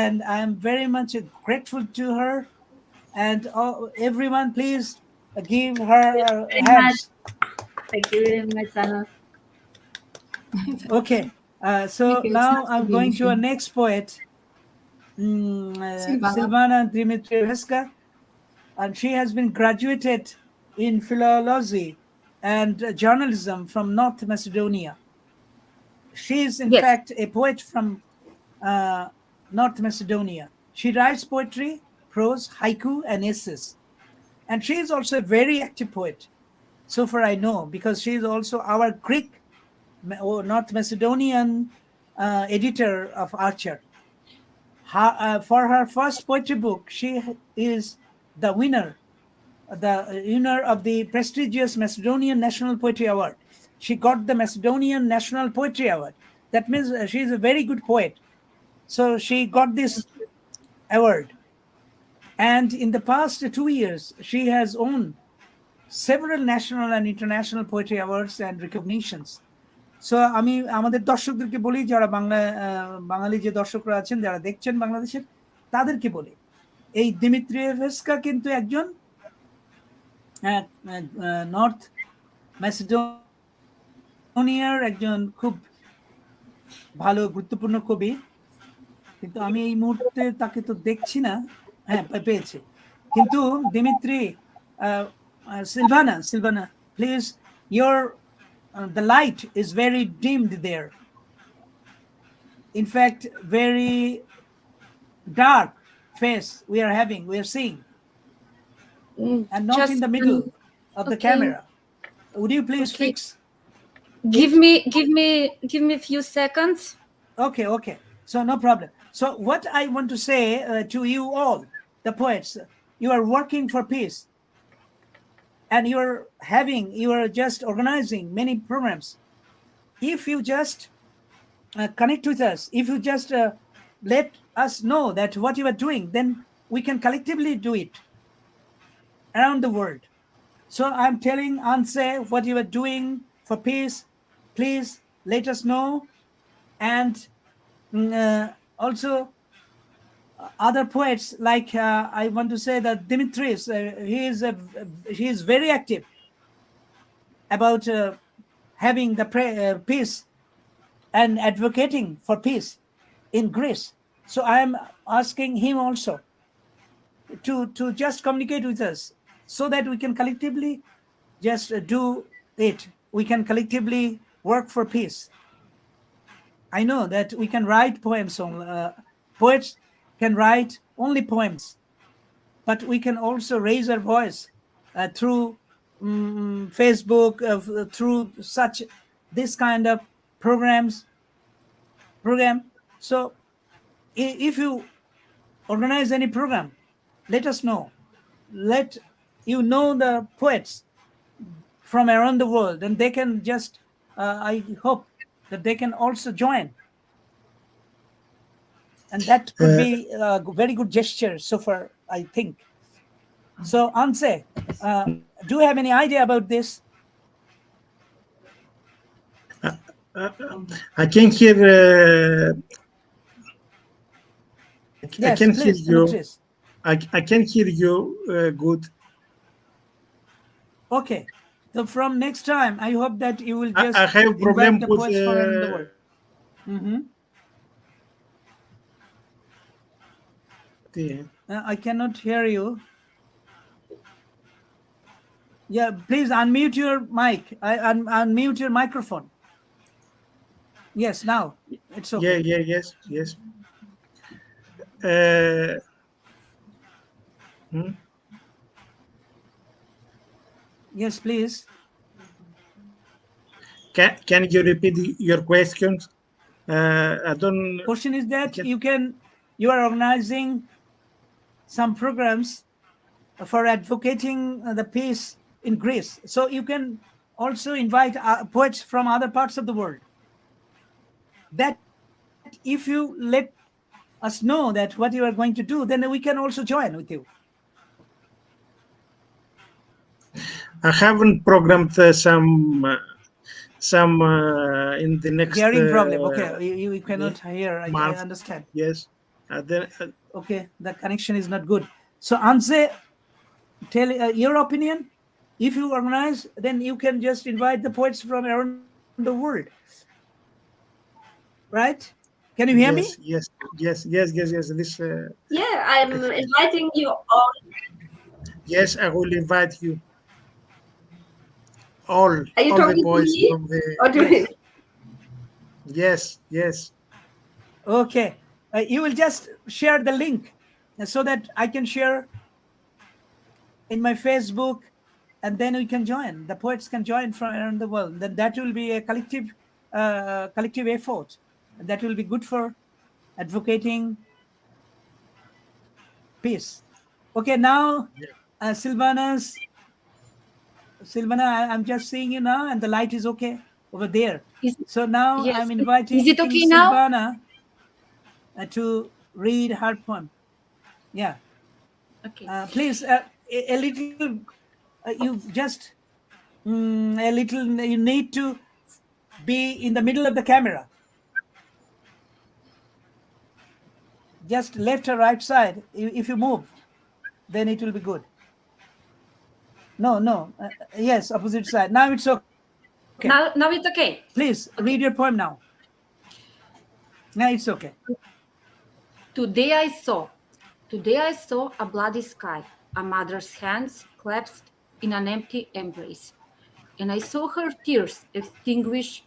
and I am very much grateful to her. And everyone, please give her hands. Thank you very much, Anna. Okay, so now I'm going to our next poet, Silvana Dimitrievska, and she has been graduated in philology and journalism from North Macedonia. She is in fact a poet from North Macedonia. She writes poetry, prose, haiku, and essays. And she is also a very active poet, so far I know, because she is also our Greek or North Macedonian editor of Archer. For her first poetry book, she is the winner of the prestigious Macedonian National Poetry Award. She got the Macedonian National Poetry Award. That means she is a very good poet. So she got this award. And in the past 2 years, she has won several national and international poetry awards and recognitions. So আমি আমাদের দর্শকদেরকে বলি, যারা বাঙালি যে দর্শকরা আছেন, যারা দেখছেন বাংলাদেশের, তাদেরকে বলি, এই দিমিত্রিয়েভস্কা কিন্তু একজন নর্থ ম্যাসিডোনিয়ার একজন খুব ভালো গুরুত্বপূর্ণ কবি, কিন্তু আমি এই মুহূর্তে তাকে তো দেখছি না। হ্যাঁ, পেয়েছি। কিন্তু Dmitry, Silvana, please, the light is very dimmed there. In fact, very dark face we are seeing, and not Just in the middle of the okay. camera. Would you please Okay. fix? Give me a few seconds. Okay. So no problem. So what I want to say to you all, the poets, you are working for peace, and you are just organizing many programs. If you just connect with us, if you just let us know that what you are doing, then we can collectively do it around the world. So I'm telling Antje, what you are doing for peace, please let us know. And also other poets, like I want to say that Dimitris, he is very active about having the peace and advocating for peace in Greece. So I am asking him also to just communicate with us, so that we can collectively just do it. We can collectively work for peace. I know that we can write poems. Poets can write only poems, but we can also raise our voice through Facebook, through this kind of program. So if you organize any program, let us know. Let you know the poets from around the world, and they can just I hope that they can also join, and that could be a very good gesture so far, I think. So Antje, do you have any idea about this? I can hear. Yes, I can please, hear you. Dimitris. I can hear you good. Okay. So from next time, I hope that you will just I have problem invite the with poets from around the world. I cannot hear you. Yeah, please unmute your mic. Unmute your microphone. Yes, now it's okay. Yes. Yes, please. Can you repeat your questions? I don't. Question is that you are organizing some programs for advocating the peace in Greece. So you can also invite poets from other parts of the world. That if you let us know that what you are going to do, then we can also join with you. I haven't programmed some in the next hearing problem. Okay, you cannot hear. I understand. Yes. Okay, the connection is not good. So Antje, tell your opinion. If you organize, then you can just invite the poets from around the world, right? Can you hear me? Yes. This. Yeah, I'm inviting you all. Yes, I will invite you. All. Are you all talking the boys to me? from the. Or to him? Yes. Okay, you will just share the link so that I can share in my Facebook, and then we can join. The poets can join from around the world. Then that will be a collective effort. That will be good for advocating peace. Okay, now Silvana, I'm just seeing you now, and the light is okay over there. So now Yes. I'm inviting Is it okay Silvana to read her poem. Yeah. Okay. Please, a little. You just a little. You need to be in the middle of the camera. Just left or right side. If you move, then it will be good. No. Yes, opposite side. Now it's okay. Now it's okay. Please read your poem now. Now it's okay. Today I saw a bloody sky, a mother's hands clasped in an empty embrace, and I saw her tears extinguish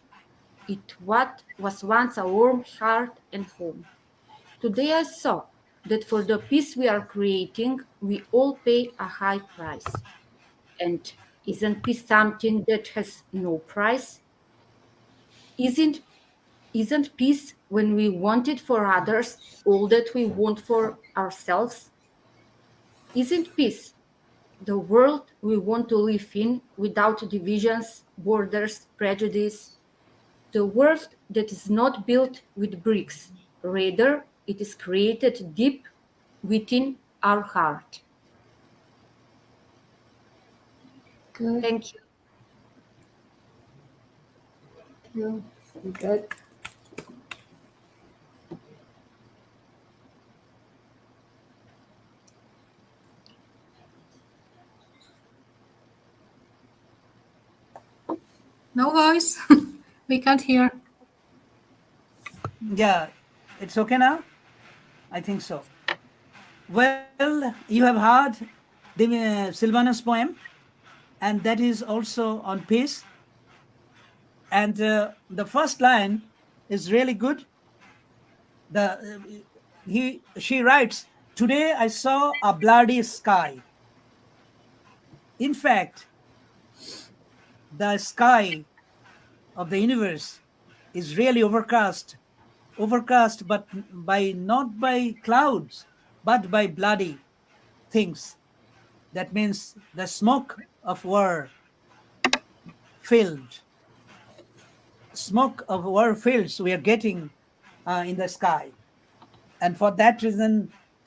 it what was once a warm heart and home. Today I saw that for the peace we are creating, we all pay a high price. And isn't peace something that has no price? Isn't peace when we want it for others all that we want for ourselves? Isn't peace the world we want to live in without divisions, borders, prejudice? The world that is not built with bricks, rather, it is created deep within our heart. Good. Thank you. Good. No voice. We can't hear. Yeah, it's okay now? I think so. Well, you have heard Silvana's poem, and that is also on peace. And the first line is really good. She writes, "Today I saw a bloody sky." In fact, the sky of the universe is really overcast, but not by clouds, but by bloody things. That means the smoke of war filled. Smoke of war fields we are getting in the sky. And for that reason,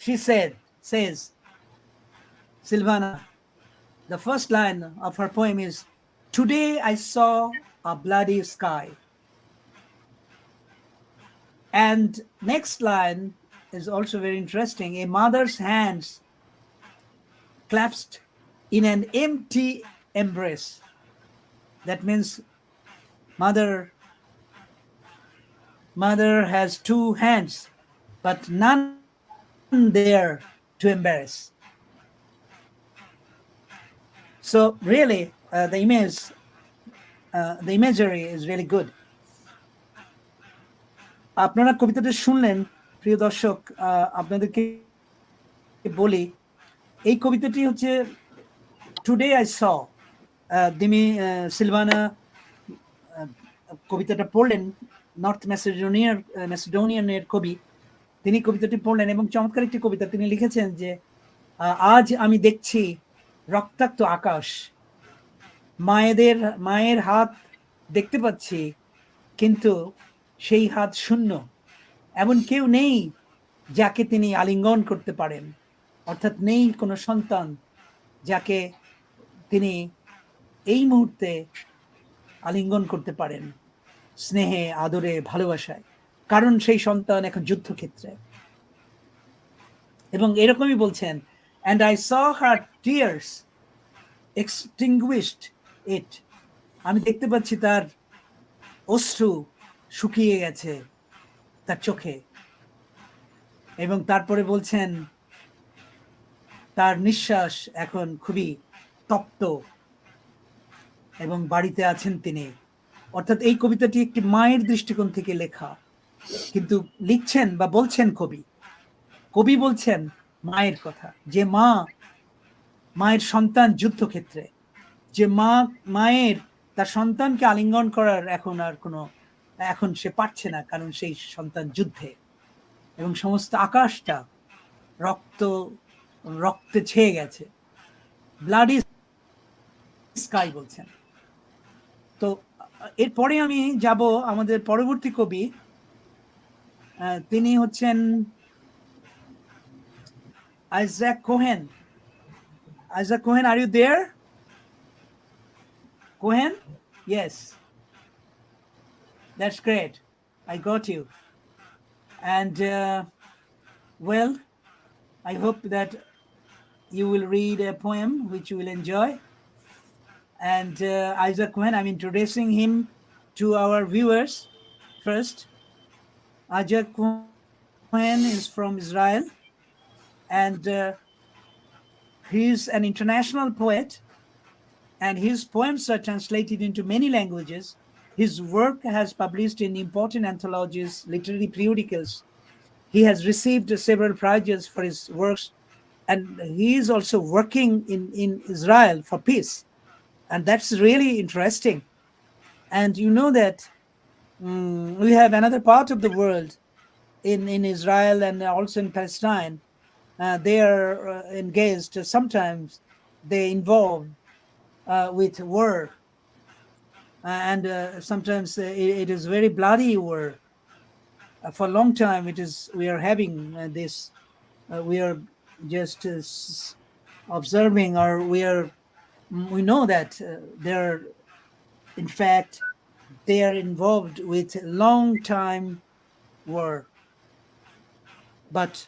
she says, Silvana, the first line of her poem is, "Today I saw a bloody sky." And next line is also very interesting. "A mother's hands clasped in an empty embrace." That means mother has two hands, but none there to embrace. So really, the imagery is really good. আপনারা কবিতাটা শুনলেন, প্রিয় দর্শক, আপনাদেরকে বলি এই কবিতাটি হচ্ছে টুডে আই স সিলভানা কবিতাটা পড়লেন, নর্থ ম্যাসেডোনিয়ানের কবি। তিনি কবিতাটি পড়লেন এবং চমৎকার একটি কবিতা তিনি লিখেছেন যে, আজ আমি দেখছি রক্তাক্ত আকাশ, মায়ের হাত দেখতে পাচ্ছি, কিন্তু সেই হাত শূন্য, এমন কেউ নেই যাকে তিনি আলিঙ্গন করতে পারেন। অর্থাৎ নেই কোনো সন্তান যাকে তিনি এই মুহূর্তে আলিঙ্গন করতে পারেন স্নেহে, আদরে, ভালোবাসায়, কারণ সেই সন্তান এখন যুদ্ধক্ষেত্রে। এবং এরকমই বলছেন, and I saw her tears extinguished it. আমি দেখতে পাচ্ছি তার অশ্রু শুকিয়ে গেছে তার চোখে। এবং তারপরে বলছেন তার নিঃশ্বাস এখন খুবই তপ্ত এবং বাড়িতে আছেন তিনি। অর্থাৎ এই কবিতাটি একটি মায়ের দৃষ্টিকোণ থেকে লেখা, কিন্তু লিখছেন বা বলছেন কবি বলছেন মায়ের কথা, যে মায়ের সন্তান যুদ্ধক্ষেত্রে, যে মায়ের তার সন্তানকে আলিঙ্গন করার এখন সে পারছে না, কারণ সেই সন্তান যুদ্ধে, এবং সমস্ত আকাশটা রক্তে ছেয়ে গেছে, ব্লাডি স্কাই বলছেন। তো এরপরে আমি যাব আমাদের পরবর্তী কবি, তিনি হচ্ছেন Isaac Cohen. Isaac Cohen, are you there? Cohen? Yes. That's great. I got you. And well, I hope that you will read a poem which you will enjoy. And Isaac Cohen, I'm introducing him to our viewers first. Isaac Cohen is from Israel, and he's an international poet, and his poems are translated into many languages. His work has published in important anthologies, literary periodicals. He has received several prizes for his works, and he is also working in Israel for peace. And that's really interesting. And you know that we have another part of the world in Israel and also in Palestine. They are engaged, sometimes they involve with war. And sometimes it is very bloody war. For a long time, we are having this. We are just observing, or we know that in fact, they are involved with long time war. But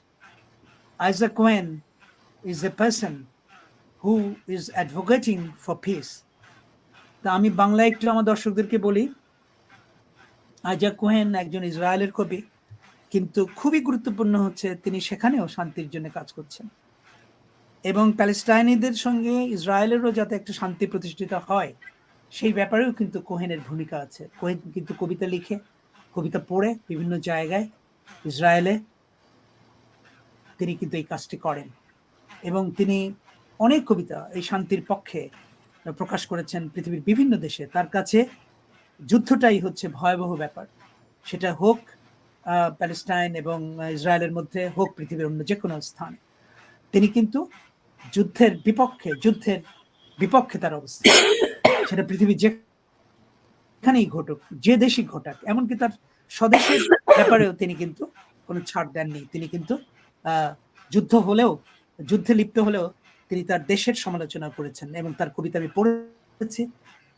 Isaac Cohen is a person who is advocating for peace. তা আমি বাংলায় একটু আমার দর্শকদেরকে বলি, Isaac Cohen একজন ইসরায়েলের কবি, কিন্তু খুবই গুরুত্বপূর্ণ হচ্ছে তিনি সেখানেও শান্তির জন্য কাজ করছেন, এবং প্যালেস্টাইনিদের সঙ্গে ইসরায়েলেরও যাতে একটা শান্তি প্রতিষ্ঠিত হয় সেই ব্যাপারেও কিন্তু কোহেনের ভূমিকা আছে। কোহেন কিন্তু কবিতা লিখে, কবিতা পড়ে বিভিন্ন জায়গায় ইসরায়েলে তিনি কিন্তু এই কাজটি করেন, এবং তিনি অনেক কবিতা এই শান্তির পক্ষে প্রকাশ করেছেন পৃথিবীর বিভিন্ন দেশে। তার কাছে যুদ্ধটাই হচ্ছে ভয়াবহ ব্যাপার, সেটা হোক প্যালেস্টাইন এবং ইসরায়েলের মধ্যে, হোক পৃথিবীর অন্য যে কোনো স্থানে। তিনি কিন্তু যুদ্ধের বিপক্ষে তার অবস্থা, সেটা পৃথিবীর যেখানেই ঘটুক, যে দেশই ঘটাক, এমনকি তার স্বদেশের ব্যাপারেও তিনি কিন্তু কোনো ছাড় দেননি। তিনি কিন্তু যুদ্ধে লিপ্ত হলেও তিনি তার দেশের সমালোচনা করেছেন, এবং তার কবিতা আমি পড়েছি,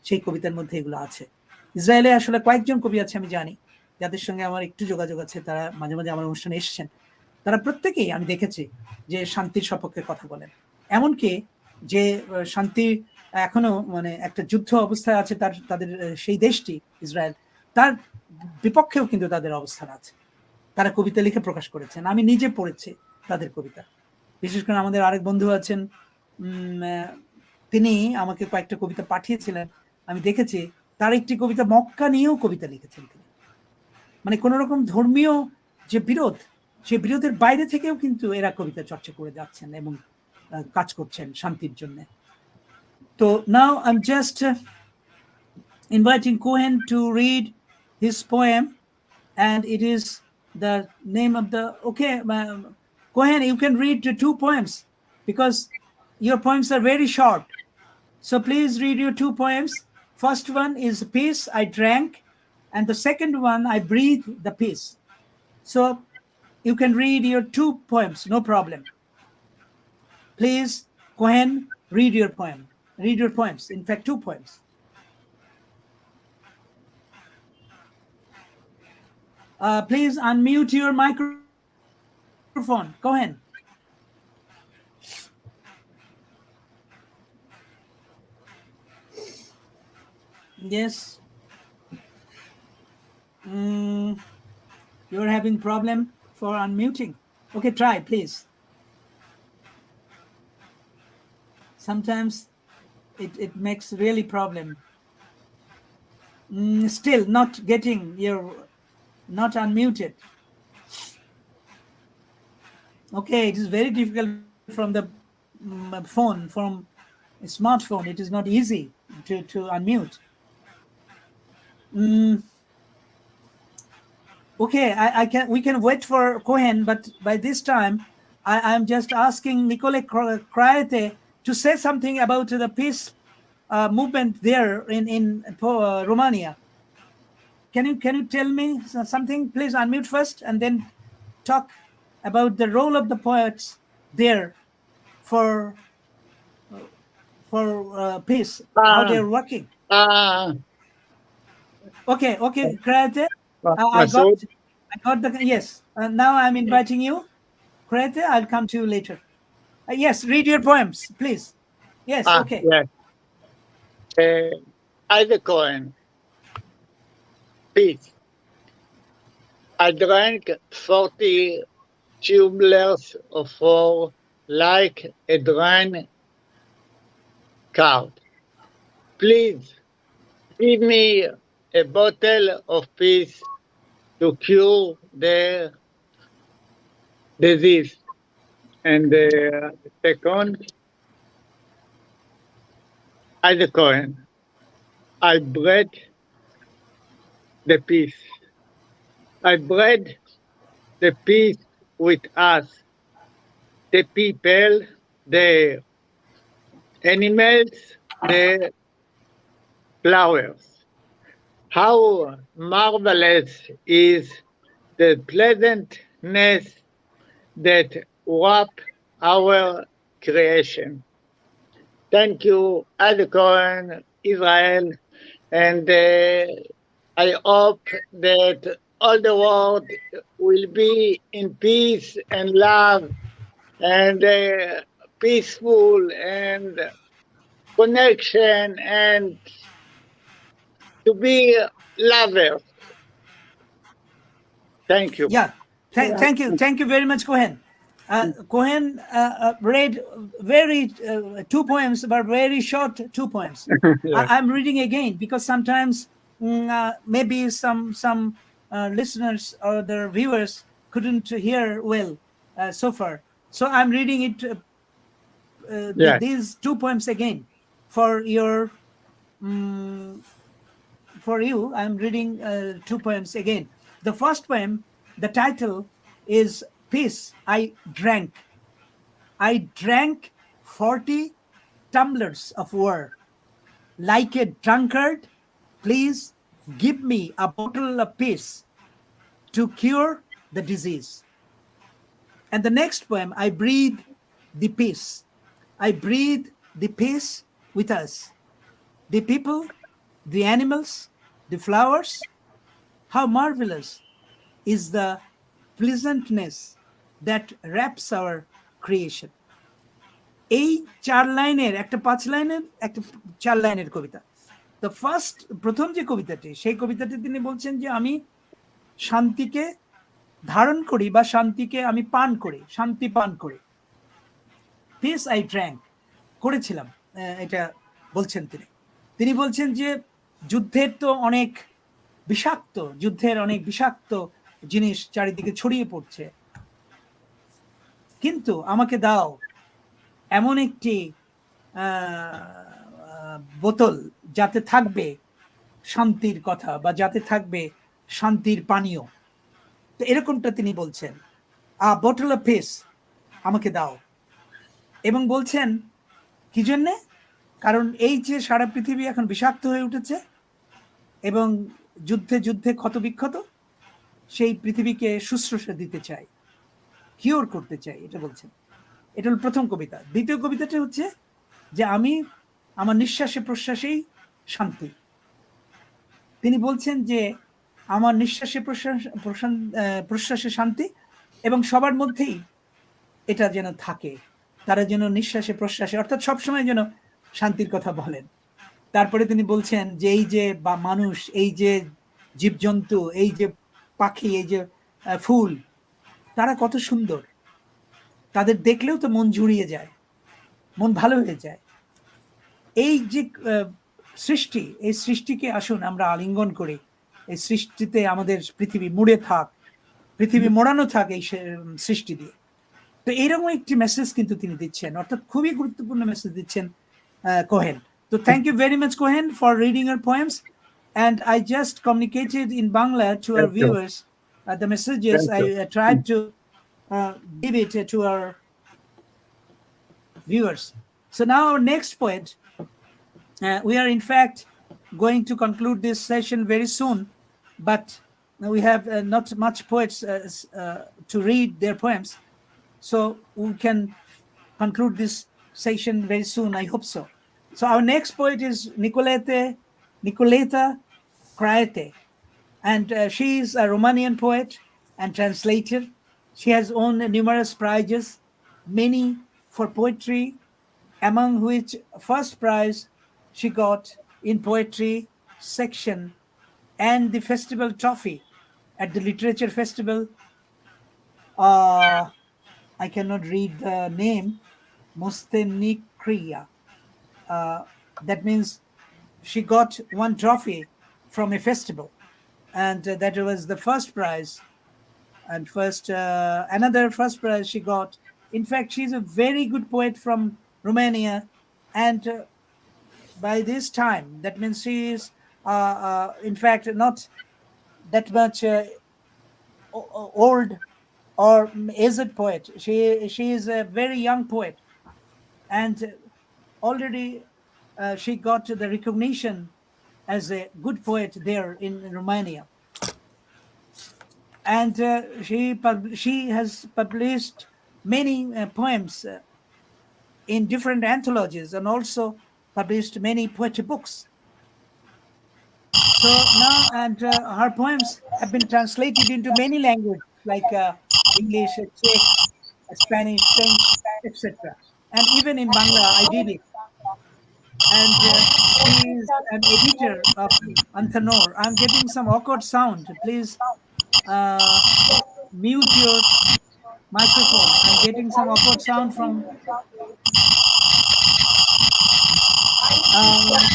সেই কবিতার মধ্যে এগুলো আছে। ইসরায়েলে আসলে কয়েকজন কবি আছে আমি জানি, যাদের সঙ্গে আমার একটু যোগাযোগ আছে, তারা মাঝে মাঝে আমার অনুষ্ঠানে এসেছেন। তারা প্রত্যেকেই আমি দেখেছি যে শান্তির সপক্ষে কথা বলেন, এমনকি যে শান্তি এখনো মানে একটা যুদ্ধ অবস্থায় আছে তাদের সেই দেশটি ইসরায়েল, তার বিপক্ষেও কিন্তু তাদের অবস্থান আছে। তারা কবিতা লিখে প্রকাশ করেছেন, আমি নিজে পড়েছি তাদের কবিতা। বিশেষ করে আমাদের আরেক বন্ধু আছেন, তিনি আমাকে কয়েকটা কবিতা পাঠিয়েছিলেন, আমি দেখেছি তার একটি কবিতা মক্কা নিয়েও কবিতা লিখেছেন তিনি। মানে কোন রকম ধর্মীয় যে বিরোধ, সেই বিরোধের বাইরে থেকেও কিন্তু এরা কবিতা চর্চা করে যাচ্ছেন এবং কাজ করছেন শান্তির জন্য। তো now I'm just inviting Cohen to read his poem, and it is the name of the Cohen, you can read the 2 poems because your poems are very short. So please read your 2 poems. First one is Peace I Drank, and the second one, I Breathe the Peace. So you can read your 2 poems, no problem. Please, Cohen, read your poems. In fact, 2 poems. Please unmute your microphone, Cohen. Yes. You're having problem for unmuting. Okay, try, please. Sometimes it makes really problem. Still not getting, you're not unmuted. Okay, it is very difficult from the phone, from a smartphone. It is not easy to unmute. Okay, we can wait for Cohen, but by this time, I'm just asking Nicoleta Crăete to say something about the peace movement there in Romania. Can you tell me something? Please unmute first and then talk about the role of the poets there for peace, how they're working. Okay, Crăete. I Masood, got the yes. Now I'm inviting you, Crăete. I'll come to you later. Yes, read your poems, please. Yes, okay. yes. As a Cohen, peace. I drank 40 tumblers of war like a drained card. Please give me a bottle of peace to cure the disease. And the second, as a Cohen, I bred the peace. I bred the peace with us, the people, the animals, the flowers. How marvelous is the pleasantness that wrap our creation. Thank you, Adi Cohen, Israel, and I hope that all the world will be in peace and love and peaceful and connection and to be lovers. Thank you. Yeah, thank you very much, Cohen. Cohen read very 2 poems, but very short 2 poems. Yes. I'm reading again because sometimes maybe some listeners or their viewers couldn't hear well so far. So I'm reading it Yes. these 2 poems again for your for you. I'm reading 2 poems again. The first poem, the title is Peace. I drank 40 tumblers of war. Like a drunkard, please give me a bottle of peace to cure the disease. And the next poem, I breathe the peace. I breathe the peace with us. The people, the animals, the flowers. How marvelous is the pleasantness that wraps our creation. এই 4 লাইনের একটা 5 লাইনের একটা 4 লাইনের কবিতা। The first প্রথম যে কবিতাটি, সেই কবিতাটি তিনি বলছেন যে আমি শান্তিকে ধারণ করি বা শান্তিকে আমি পান করি, শান্তি পান করি। পিস আই ড্র্যাঙ্ক করেছিলাম, এটা বলছেন তিনি। তিনি বলছেন যে যুদ্ধের তো অনেক বিষাক্ত জিনিস চারিদিকে ছড়িয়ে পড়ছে, কিন্তু আমাকে দাও এমন একটি বোতল যাতে থাকবে শান্তির কথা বা যাতে থাকবে শান্তির পানীয়। তো এরকমটা তিনি বলছেন, বোতল অফ পিস আমাকে দাও। এবং বলছেন কি জন্যে? কারণ এই যে সারা পৃথিবী এখন বিষাক্ত হয়ে উঠেছে এবং যুদ্ধে ক্ষতবিক্ষত, সেই পৃথিবীকে শুশ্রূষা দিতে চাই, কিওর করতে চাই, এটা বলছেন। এটা হল প্রথম কবিতা। দ্বিতীয় কবিতাটা হচ্ছে যে আমি আমার নিঃশ্বাসে প্রশ্বাসেই শান্তি। তিনি বলছেন যে আমার নিঃশ্বাসে প্রশ্বাসে শান্তি এবং সবার মধ্যেই এটা যেন থাকে, তারা যেন নিঃশ্বাসে প্রশ্বাসে অর্থাৎ সবসময় যেন শান্তির কথা বলেন। তারপরে তিনি বলছেন যে এই যে বা মানুষ, এই যে জীবজন্তু, এই যে পাখি, এই যে ফুল, তারা কত সুন্দর, তাদের দেখলেও তো মন জুড়িয়ে যায়, মন ভালো হয়ে যায়। এই যে সৃষ্টি, এই সৃষ্টিকে আসুন আমরা আলিঙ্গন করি। এই সৃষ্টিতে আমাদের পৃথিবী মুড়ে থাক, পৃথিবী মোড়ানো থাক এই সৃষ্টি দিয়ে। তো এইরকম একটি মেসেজ কিন্তু তিনি দিচ্ছেন, অর্থাৎ খুবই গুরুত্বপূর্ণ মেসেজ দিচ্ছেন Cohen. So thank you very much, Cohen, for reading your poems. And I just communicated in Bangla to our viewers the messages. I tried to give it to our viewers. So now our next poet, we are in fact going to conclude this session very soon, but we have not much poets to read their poems. So we can conclude this session very soon, I hope so. So our next poet is Nicoleta Crăete, and she is a Romanian poet and translator. She has won numerous prizes, many for poetry, among which first prize she got in poetry section and the festival trophy at the literature festival. I cannot read the name, Mostenikria. That means she got one trophy from a festival, and that was the first prize. And another first prize she got. In fact, she's a very good poet from Romania, and by this time, that means she is, in fact, not that much old or aged poet. She is a very young poet, and already she got the recognition as a good poet there in Romania. And she has published many poems in different anthologies, and also published many poetry books. So now, and her poems have been translated into many languages like English, Czech, Spanish, French, etc. And even in Bangla, I did it. And she is an editor of Anthanor. I'm getting some awkward sound. Please mute your microphone. I'm getting some awkward sound from.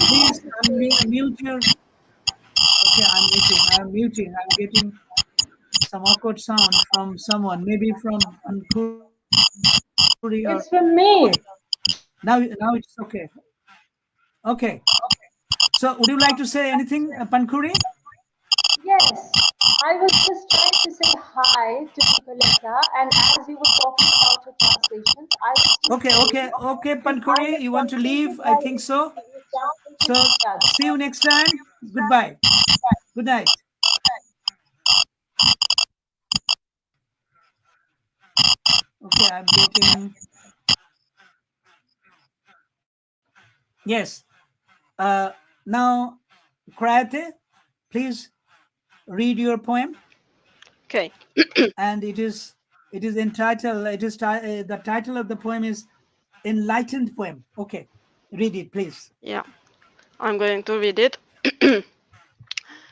Please mute your. Okay, I'm muting. I'm getting some awkward sound from someone, maybe from Pankhuri or. It's from me. Okay. Now it's okay. Okay. So, would you like to say anything, Pankhuri? Yes, I was just trying to say hi to Nicoleta, and as you were talking about her translations, I was Okay, Pankhuri, you want to leave? I think so. So, see you next time. Goodbye. Good night. Okay, I'm getting. Yes. Now, Crăete, please read your poem. Okay. And it is entitled. The title of the poem is Enlightened Poem. Okay, read it, please. Yeah, I'm going to read it.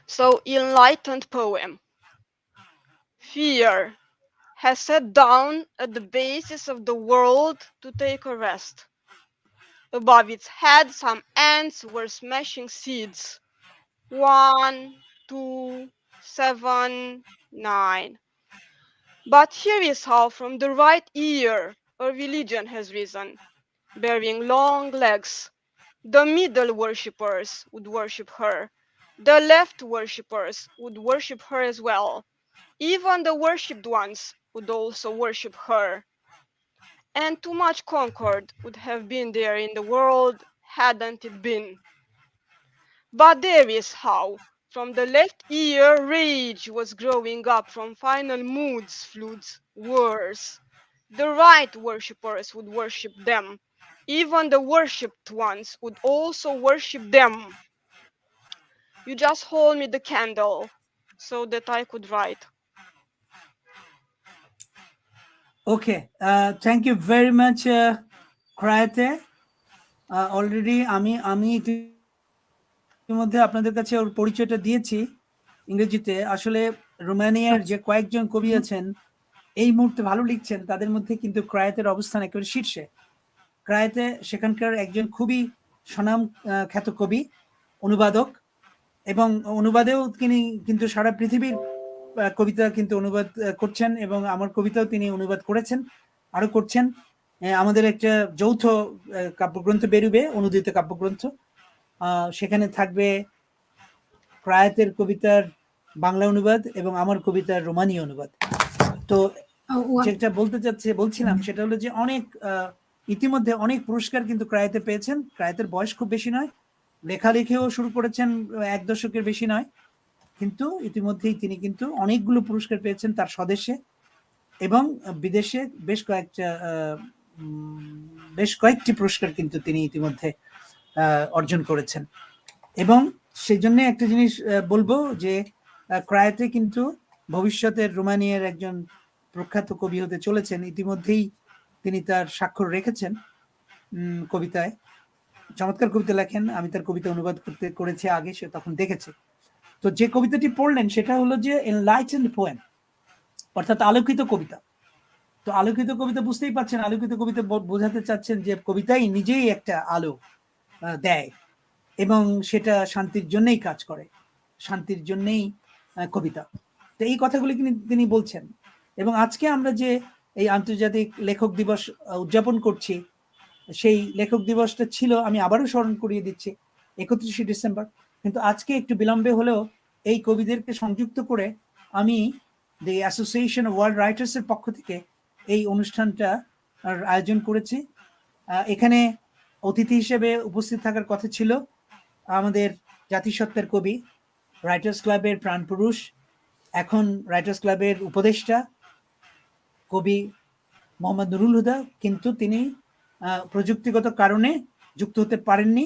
So, enlightened poem. Fear has sat down at the basis of the world to take a rest. Above its head, some ants were smashing seeds. 1, 2, 7, 9. But here is how from the right ear a religion has risen, bearing long legs. The middle worshippers would worship her. The left worshippers would worship her as well. Even the worshipped ones would also worship her. And too much concord would have been there in the world hadn't it been. But there is how. From the left ear rage was growing up from final moods, floods, wars. The right worshippers would worship them. Even the worshipped ones would also worship them. You just hold me the candle so that I could write. Okay, thank you very much, Crăete. Already আমি ইতিমধ্যে আপনাদের কাছে ওর পরিচয়টা দিয়েছি ইংরেজিতে। আসলে রোমানিয়ার যে কয়েকজন কবি আছেন এই মুহূর্তে ভালো লিখছেন, তাদের মধ্যে কিন্তু ক্রায়েতের অবস্থান একেবারে শীর্ষে। ক্রায়েতে সেখানকার একজন খুবই স্বনাম খ্যাত কবি, অনুবাদক, এবং অনুবাদেও তিনি কিন্তু সারা পৃথিবীর কবিতা কিন্তু অনুবাদ করছেন, এবং আমার কবিতাও তিনি অনুবাদ করেছেন, আরো করছেন। আমাদের একটা যৌথ কাব্যগ্রন্থ বেরোবে, অনুদিত কাব্যগ্রন্থ। সেখানে থাকবে ক্রায়েতের কবিতার বাংলা অনুবাদ এবং আমার কবিতার রোমানীয় অনুবাদ। তো যেটা বলছিলাম সেটা হলো যে ইতিমধ্যে অনেক পুরস্কার কিন্তু ক্রায়েতে পেয়েছেন। ক্রায়েতের বয়স খুব বেশি নয়, লেখালেখিও শুরু করেছেন 1 দশকের বেশি নয়, কিন্তু ইতিমধ্যেই তিনি কিন্তু অনেকগুলো পুরস্কার পেয়েছেন তার স্বদেশে এবং বিদেশে। বেশ কয়েকটি পুরস্কার কিন্তু তিনি ইতিমধ্যে অর্জন করেছেন। এবং সেই জন্য একটা জিনিস বলবো যে ক্রায়েতে কিন্তু ভবিষ্যতের রোমানিয়ার একজন প্রখ্যাত কবি হতে চলেছেন। ইতিমধ্যেই তিনি তার স্বাক্ষর রেখেছেন কবিতায়। চমৎকার কবিতা লেখেন, আমি তার কবিতা অনুবাদ করেছি আগে, সে তখন দেখেছে। তো যে কবিতাটি পড়লেন সেটা হলো যে এনলাইটেন্ড পোয়েম, অর্থাৎ আলোকিত কবিতা। তো আলোকিত কবিতা বুঝতেই পারছেন, আলোকিত কবিতা বোঝাতে চাচ্ছেন যে কবিতাই নিজেই একটা আলো দেয় এবং সেটা শান্তির জন্যই কাজ করে, শান্তির জন্যই কবিতা। তো এই কথাগুলি তিনি বলছেন। এবং আজকে আমরা যে এই আন্তর্জাতিক লেখক দিবস উদযাপন করছি, সেই লেখক দিবসটা ছিল, আমি আবারও স্মরণ করিয়ে দিচ্ছি, 31শে ডিসেম্বর। কিন্তু আজকে একটু বিলম্বে হলেও এই কবিদেরকে সংযুক্ত করে আমি দি অ্যাসোসিয়েশন অফ ওয়ার্ল্ড রাইটার্সের পক্ষ থেকে এই অনুষ্ঠানটা আয়োজন করেছি। এখানে অতিথি হিসেবে উপস্থিত থাকার কথা ছিল আমাদের জাতিসত্তার কবি, রাইটার্স ক্লাবের প্রাণপুরুষ, এখন রাইটার্স ক্লাবের উপদেষ্টা কবি মোহাম্মদ নুরুল হুদা, কিন্তু তিনি প্রযুক্তিগত কারণে যুক্ত হতে পারেননি।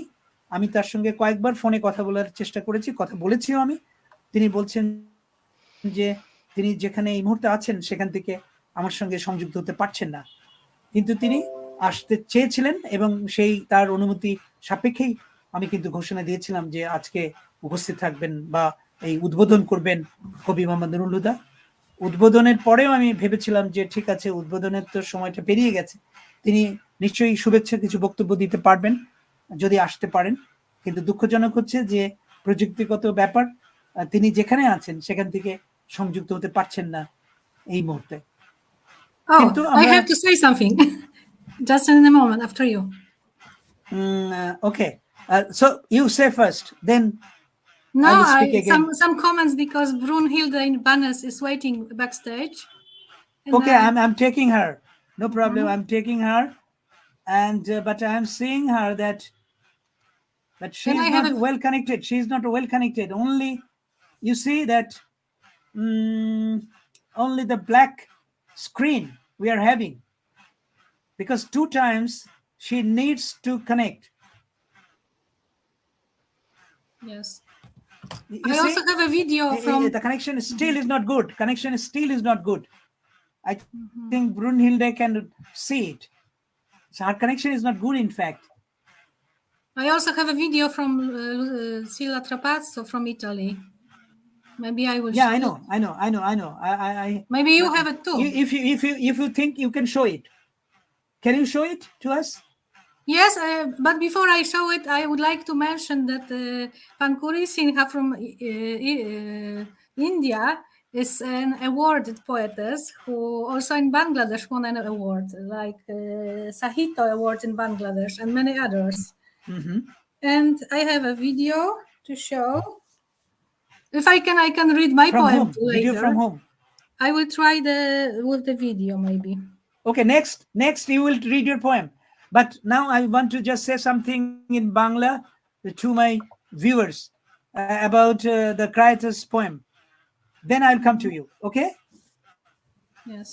আমি তার সঙ্গে কয়েকবার ফোনে কথা বলার চেষ্টা করেছি, কথা বলেছিও আমি। তিনি বলছেন যে তিনি যেখানে এই মুহূর্তে আছেন সেখান থেকে আমার সঙ্গে সংযুক্ত হতে পারছেন না, কিন্তু তিনি আসতে চেয়েছিলেন এবং সেই তার অনুমতি সাপেক্ষেই আমি কিন্তু ঘোষণা দিয়েছিলাম যে আজকে উপস্থিত থাকবেন বা এই উদ্বোধন করবেন কবি মোহাম্মদ নুরুল হুদা। উদ্বোধনের পরেও আমি ভেবেছিলাম যে ঠিক আছে, উদ্বোধনের তো সময়টা পেরিয়ে গেছে, তিনি নিশ্চয়ই শুভেচ্ছা কিছু বক্তব্য দিতে পারবেন যদি আসতে পারেন। কিন্তু দুঃখজনক হচ্ছে যে প্রযুক্তিগত ব্যাপার, তিনি যেখানে আছেন সেখান থেকে সংযুক্ত হতে পারছেন না এই মুহূর্তে। I have to say something just in a moment after you. Okay, so you say first, then no, I will speak again. Some comments because Brunhilde in Ibáñez is waiting backstage. Okay, I'm taking her, no problem. I'm taking her, and but I'm seeing her that she is not well connected. She is not well connected. Only you see that only the black screen we are having, because 2 times she needs to connect. Yes. You I see, also have a video from the connection still is not good. Connection still is not good. I think Brunhilde can see it. So her connection is not good, in fact. I also have a video from Lucilla Trapazzo from Italy. Maybe I will show I know, it. I know. I Maybe you have it too. If you think you can show it, can you show it to us? Yes, but before I show it, I would like to mention that Pankhuri Sinha from India is an awarded poetess who also in Bangladesh won an award, like Sahitya Award in Bangladesh and many others. And I have a video to show. If I can read my From poem whom? later. Video from whom? I will try with the video maybe. Okay, next you will read your poem. But now I want to just say something in Bangla to my viewers about the Crăete's poem. Then I'll come to you, okay? Yes.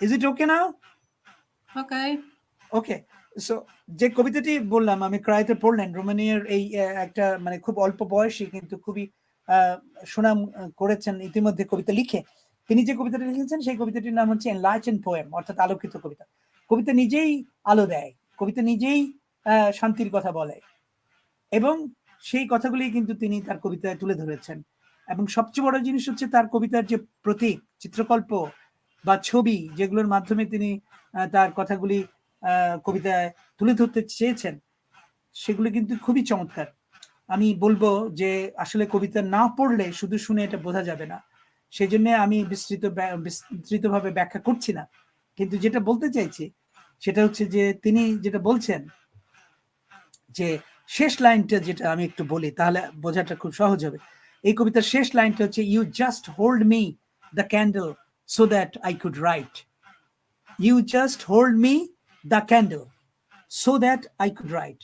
Is it okay now? Okay. Okay. So যে কবিতাটি বললাম আমি, ক্রায়েতে পড়লেন, রোমানিয়ার এই একটা মানে খুব অল্প বয়সী কিন্তু খুবই সুনাম করেছেন ইতিমধ্যে কবিতা লিখে। তিনি যে কবিতাটি লিখেছেন সেই কবিতাটির নাম হচ্ছে এনলাইটেন্ড পোয়েম, অর্থাৎ আলোকিত কবিতা। কবিতা নিজেই আলো দেয়, কবিতা নিজেই শান্তির কথা বলে এবং সেই কথাগুলি কিন্তু তিনি তার কবিতায় তুলে ধরেছেন। এবং সবচেয়ে বড় জিনিস হচ্ছে তার কবিতার যে প্রতীক, চিত্রকল্প বা ছবি, যেগুলোর মাধ্যমে তিনি তার কথাগুলি কবিতায় তুলে ধরতে চেয়েছেন, সেগুলো কিন্তু খুবই চমৎকার। আমি বলবো যে আসলে কবিতা না পড়লে শুধু শুনে এটা বোঝা যাবে না, সেই জন্য আমি বিস্তৃতভাবে ব্যাখ্যা করছি না। কিন্তু যেটা বলতে চাইছি সেটা হচ্ছে যে তিনি যেটা বলছেন, যে শেষ লাইনটা যেটা আমি একটু বলি তাহলে বোঝাটা খুব সহজ হবে। এই কবিতার শেষ লাইনটা হচ্ছে, you just hold me the candle so that I could write. You just hold me the candle so that I could write.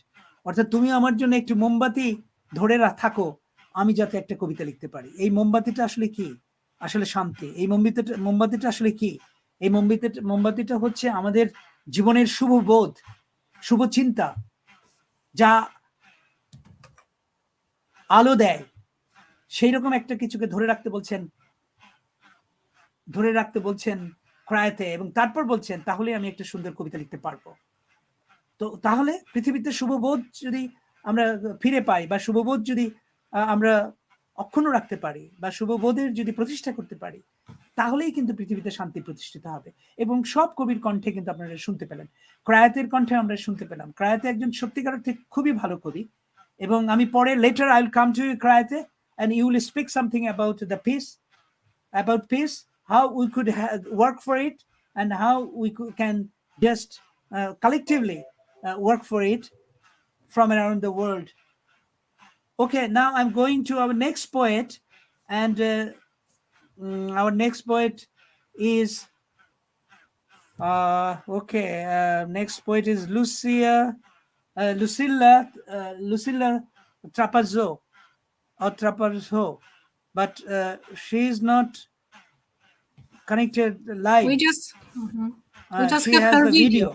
অর্থাৎ তুমি আমার জন্য একটু মোমবাতি ধরে থাকো, আমি যাতে একটা কবিতা লিখতে পারি। এই মোমবাতিটা আসলে কি? আসলে শান্তি। এই মোমবাতিটা আসলে কি? এই মোমবাতিটা হচ্ছে আমাদের জীবনের শুভ বোধ, শুভ চিন্তা, যা আলো দেয়, সেই রকম একটা কিছুকে ধরে রাখতে বলছেন ক্রায়েতে, এবং তারপর বলছেন তাহলে আমি একটা সুন্দর কবিতা লিখতে পারবো। তো তাহলে পৃথিবীতে শুভবোধ যদি আমরা ফিরে পাই, বা শুভবোধ যদি আমরা অক্ষুণ্ণ রাখতে পারি, বা শুভবোধের যদি প্রতিষ্ঠা করতে পারি, তাহলেই কিন্তু পৃথিবীতে শান্তি প্রতিষ্ঠিত হবে। এবং সব কবির কণ্ঠে কিন্তু আপনারা শুনতে পেলেন, ক্রায়েতের কণ্ঠে আমরা শুনতে পেলাম। ক্রায়েতে একজন সত্যিকার অর্থে খুবই ভালো কবি, এবং আমি পরে later I will come to you, Crăete, and you will speak something about the peace, how we could work for it, and how we can just collectively work for it from around the world. Okay, now I'm going to our next poet, and our next poet is next poet is Lucilla Trapazzo, but she is not connected live. We just She have has her the video.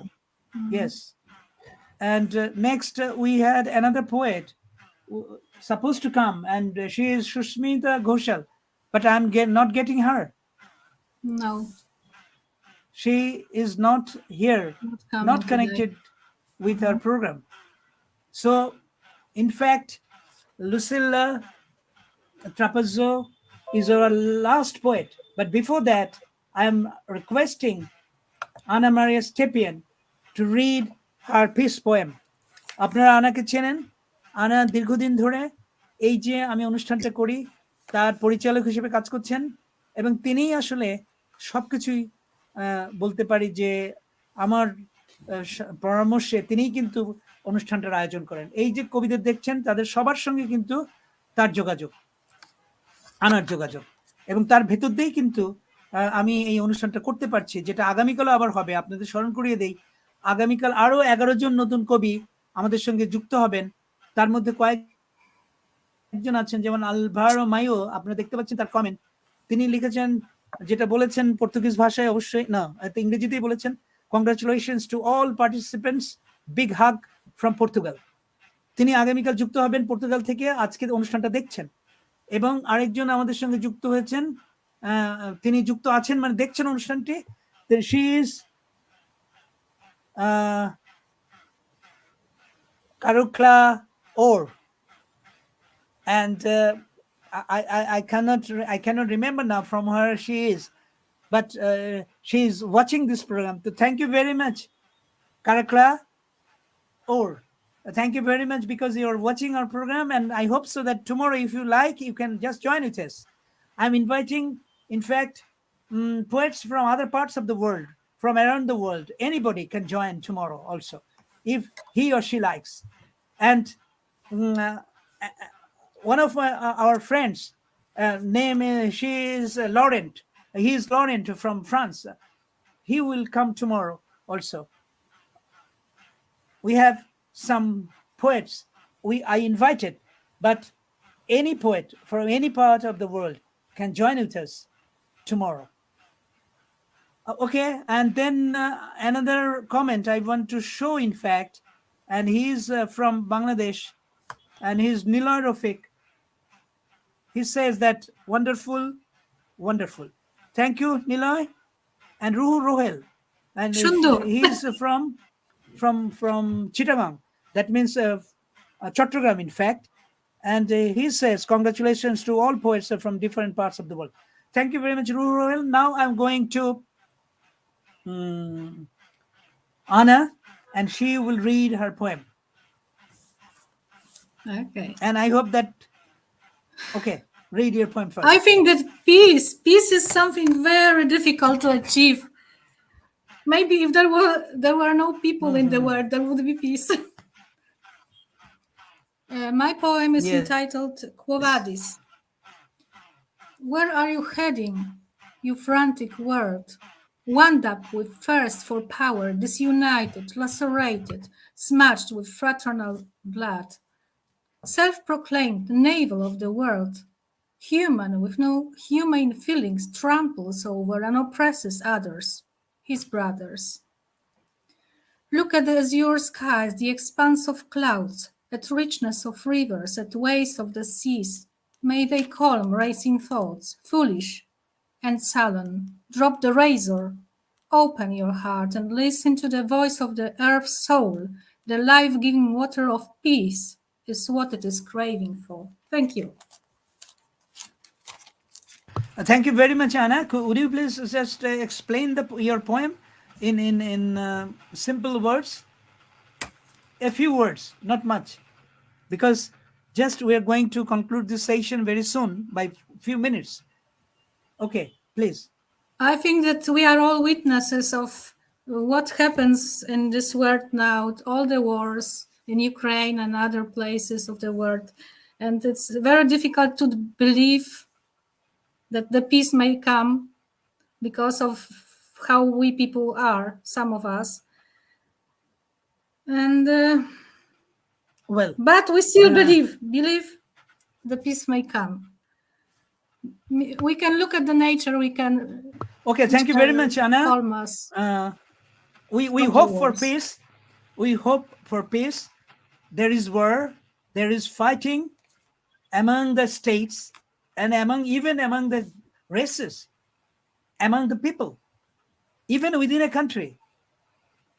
Yes. And next we had another poet supposed to come, and she is Suchismita Ghoshal, but I'm not getting her. No, She is not here, not today. connected with our program. So in fact, Lucilla Trapazzo is our last poet, but before that I am requesting Anna Maria Stepien to read her peace poem. আপনারা আনাকে চেনেন, আনা দীর্ঘদিন ধরে এই যে আমি অনুষ্ঠানটা করি তার পরিচালক হিসেবে কাজ করছেন, এবং তিনিই আসলে সবকিছুই বলতে পারি যে আমার পরামর্শে তিনিই কিন্তু অনুষ্ঠানটার আয়োজন করেন। এই যে কবিদের দেখছেন তাদের সবার সঙ্গে কিন্তু তার যোগাযোগ, আনার যোগাযোগ, এবং তার ভেতর দিয়েই কিন্তু আমি এই অনুষ্ঠানটা করতে পারছি, যেটা আগামীকালও আবার হবে। আপনাদের স্মরণ করিয়ে দেই, আগামীকাল আরো 11 জন নতুন কবি আমাদের সঙ্গে যুক্ত হবেন। তার মধ্যে কয়েকজন আছেন, যেমন আলভারো মাইও, আপনারা দেখতে পাচ্ছেন তার কমেন্ট, তিনি লিখেছেন, যেটা বলেছেন পর্তুগিজ ভাষায়, অবশ্যই না ইংরেজিতেই বলেছেন, congratulations to all participants, big hug from Portugal. তিনি আগামীকাল যুক্ত হবেন পর্তুগাল থেকে, আজকে অনুষ্ঠানটা দেখছেন। এবং আরেকজন আমাদের সঙ্গে যুক্ত হয়েছেন, তিনি যুক্ত আছেন মানে দেখছেন অনুষ্ঠানটি, she is Karukla Or, and I cannot remember now from her she is, but she is watching this program. So thank you very much, Karukla Or. Thank you very much, because you are watching our program, and I hope so that tomorrow, if you like, you can just join with us. I'm inviting, in fact, poets from other parts of the world, from around the world. Anybody can join tomorrow also, if he or she likes. And one of our friends, name she is Laurent. He is Laurent from France. He will come tomorrow also. We have some poets I invited, but any poet from any part of the world can join with us tomorrow. Okay, and then another comment I want to show, in fact, and he's from Bangladesh, and he's Niloy Rafik. He says that wonderful. Thank you, Niloy. And Ruhu Rohel, and he's from Chittagong. That means Chattogram, in fact. And he says, congratulations to all poets from different parts of the world. Thank you very much, Ruhu Rohel. Now I'm going to Anna, and she will read her poem. Okay. And I hope that, okay, read your poem first. I think that peace is something very difficult to achieve. Maybe if there were no people in the world, there would be peace. My poem is entitled Quo Vadis. Where are you heading, you frantic world? Wound up with thirst for power, disunited, lacerated, smashed with fraternal blood. Self-proclaimed navel of the world, human with no humane feelings, tramples over and oppresses others, his brothers. Look at the azure skies, the expanse of clouds, at richness of rivers, at waste of the seas. May they calm racing thoughts, foolish and sullen. Drop the razor, open your heart, and listen to the voice of the earth's soul. The life-giving water of peace is what it is craving for. Thank you. Thank you very much, Anna. Would you please just explain your poem in simple words? A few words, not much, because just we are going to conclude this session very soon by few minutes. Okay, please. I think that we are all witnesses of what happens in this world now, all the wars in Ukraine and other places of the world. And it's very difficult to believe that the peace may come because of how we people are, some of us. And but we still believe the peace may come. We can look at the nature, we can... Okay, thank you very much, Anna. Calm us. We hope for peace. We hope for peace. There is war, there is fighting among the states and even among the races, among the people, even within a country.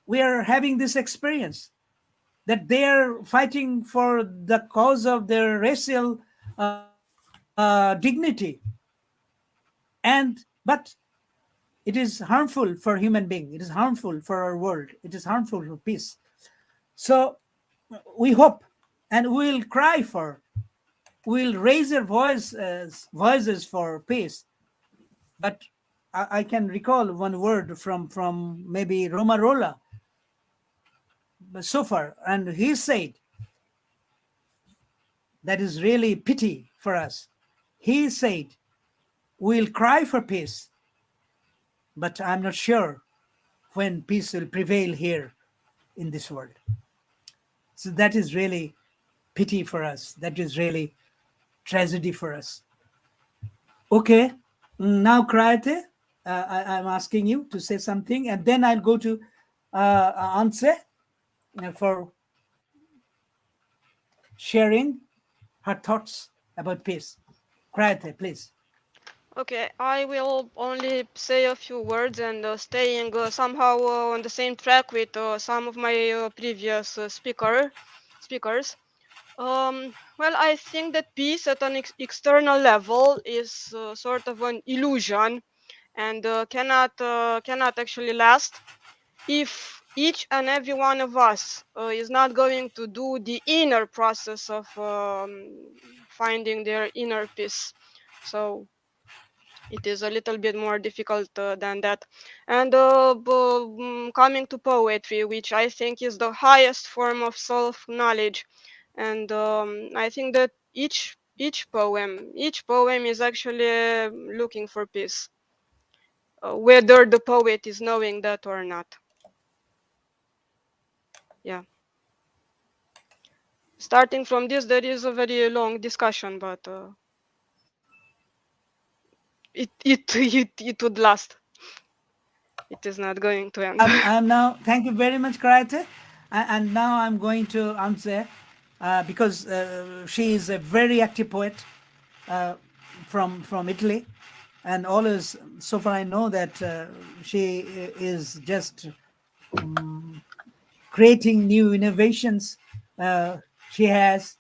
We are having this experience that they are fighting for the cause of their racial dignity. But it is harmful for human being. It is harmful for our world. It is harmful for peace. So we hope, and we'll cry for, we'll raise our voices for peace. But I can recall one word from maybe Romarola so far, and he said, that is really pity for us. He said, we'll cry for peace, but I'm not sure when peace will prevail here in this world. So that is really pity for us. That is really tragedy for us. Okay, now Crăete, I'm asking you to say something, and then I'll go to Antje for sharing her thoughts about peace. Crăete, please. Okay, I will only say a few words and staying somehow on the same track with some of my previous speakers. Well, I think that peace at an external level is sort of an illusion and cannot actually last if each and every one of us is not going to do the inner process of finding their inner peace. So it is a little bit more difficult than that. And coming to poetry, which I think is the highest form of self-knowledge, and I think that each poem is actually looking for peace, whether the poet is knowing that or not. Yeah. Starting from this, there is a very long discussion, but it would last. It is not going to end. I'm now. Thank you very much, Crăete. And now I'm going to Antje because she is a very active poet from Italy, and always, so far I know that she is just creating new innovations. She has,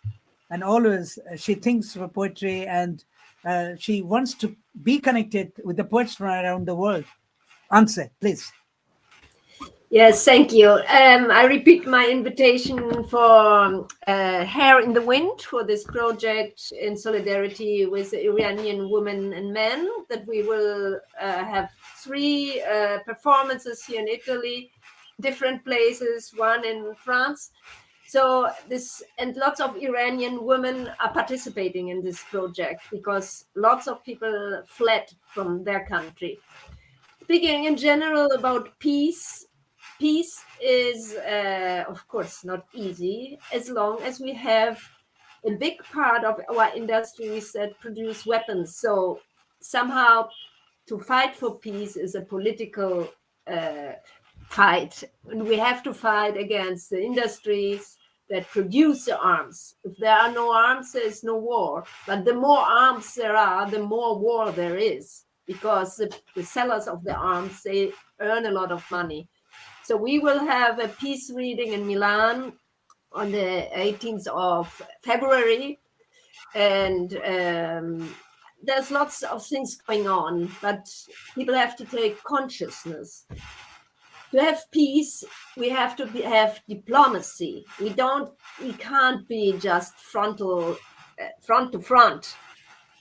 and always she thinks for poetry, and she wants to be connected with the poets from around the world. Antje, please. Yes, thank you. I repeat my invitation for Hair in the Wind for this project in solidarity with the Iranian women and men, that we will have 3 performances here in Italy, different places, one in France. So this, and lots of Iranian women are participating in this project because lots of people fled from their country. Speaking in general about peace, peace is, of course, not easy as long as we have a big part of our industries that produce weapons. So somehow to fight for peace is a political fight. And we have to fight against the industries that produce the arms. If there are no arms, there is no war. But the more arms there are, the more war there is, because the sellers of the arms, they earn a lot of money. So we will have a peace reading in Milan on the 18th of February. And there's lots of things going on, but people have to take consciousness. To have peace, we have to have diplomacy. We can't be just front to front.